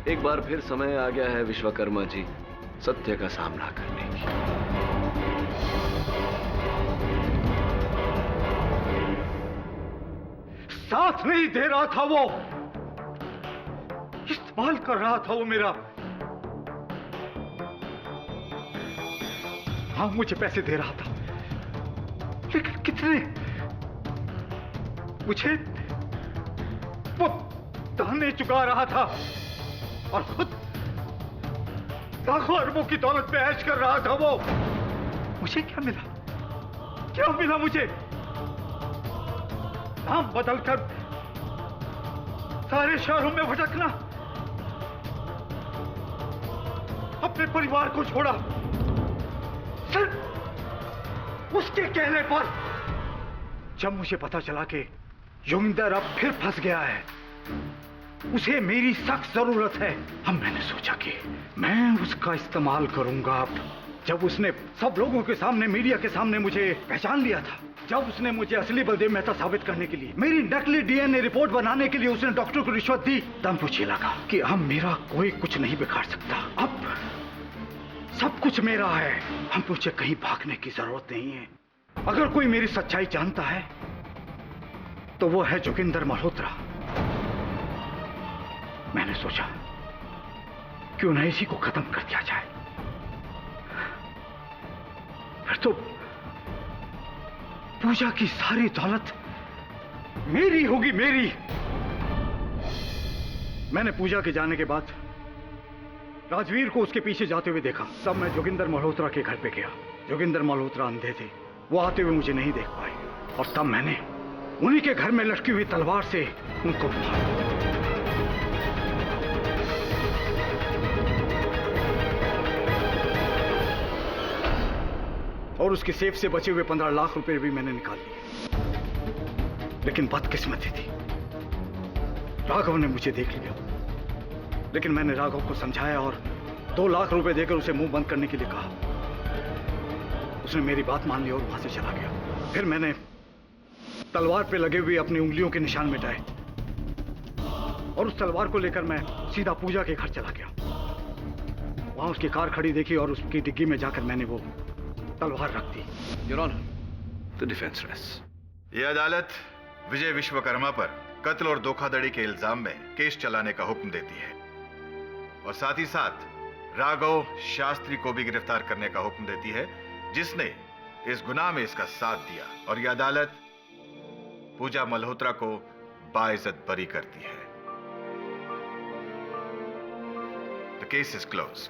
एक बार फिर समय आ गया है विश्वकर्मा जी सत्य का सामना करने की। साथ नहीं दे रहा था वो, इस्तेमाल कर रहा था वो मेरा। हाँ, मुझे पैसे दे रहा था, लेकिन कितने? मुझे वो ताने चुका रहा था और खुद लाखों अरबों की दौलत पे ऐश कर रहा था वो। मुझे क्या मिला? क्या मिला मुझे? नाम बदलकर सारे शहरों में भटकना, अपने परिवार को छोड़ा सिर्फ उसके कहने पर। जब मुझे पता चला कि जोगिंदर अब फिर फंस गया है, उसे मेरी सख्त जरूरत है, अब मैंने सोचा कि मैं उसका इस्तेमाल करूंगा। अब जब उसने सब लोगों के सामने, मीडिया के सामने मुझे पहचान लिया था, जब उसने मुझे असली बलदेव मेहता साबित करने के लिए, मेरी नकली डीएनए रिपोर्ट बनाने के लिए उसने डॉक्टर को रिश्वत दी, तब मुझे लगा कि अब मेरा कोई कुछ नहीं बिगाड़ सकता। अब सब कुछ मेरा है, अब मुझे कहीं भागने की जरूरत नहीं है। अगर कोई मेरी सच्चाई जानता है तो वो है जोगिंदर मल्होत्रा। मैंने सोचा क्यों न इसी को खत्म कर दिया जाए। फिर तो पूजा की सारी दौलत मेरी होगी, मेरी। मैंने पूजा के जाने के बाद राजवीर को उसके पीछे जाते हुए देखा। तब मैं जोगिंदर मल्होत्रा के घर पे गया। जोगिंदर मल्होत्रा अंधे थे, वो आते हुए मुझे नहीं देख पाए, और तब मैंने उन्हीं के घर में लटकी हुई तलवार से उनको मारा। और उसके सेफ से बचे हुए 15 लाख रुपए भी मैंने निकाल लिए। लेकिन बदकिस्मती थी, राघव ने मुझे देख लिया। लेकिन मैंने राघव को समझाया और 2 लाख रुपए देकर उसे मुंह बंद करने के लिए कहा। उसने मेरी बात मान ली और वहां से चला गया। फिर मैंने तलवार पे लगे हुए अपनी उंगलियों के निशान मिटाए और उस तलवार को लेकर मैं सीधा पूजा के घर चला गया। वहां उसकी कार खड़ी देखी और उसकी डिग्गी में जाकर मैंने वो तलवार रख दी। Your honour, the defence rests. यह अदालत विजय विश्वकर्मा पर कत्ल और धोखाधड़ी के इल्जाम में केस चलाने का हुक्म देती है और साथ ही साथ राघव शास्त्री को भी गिरफ्तार करने का हुक्म देती है, जिसने इस गुनाह में इसका साथ दिया। और यह अदालत पूजा मल्होत्रा को बाइज्जत बरी करती है। The case is close.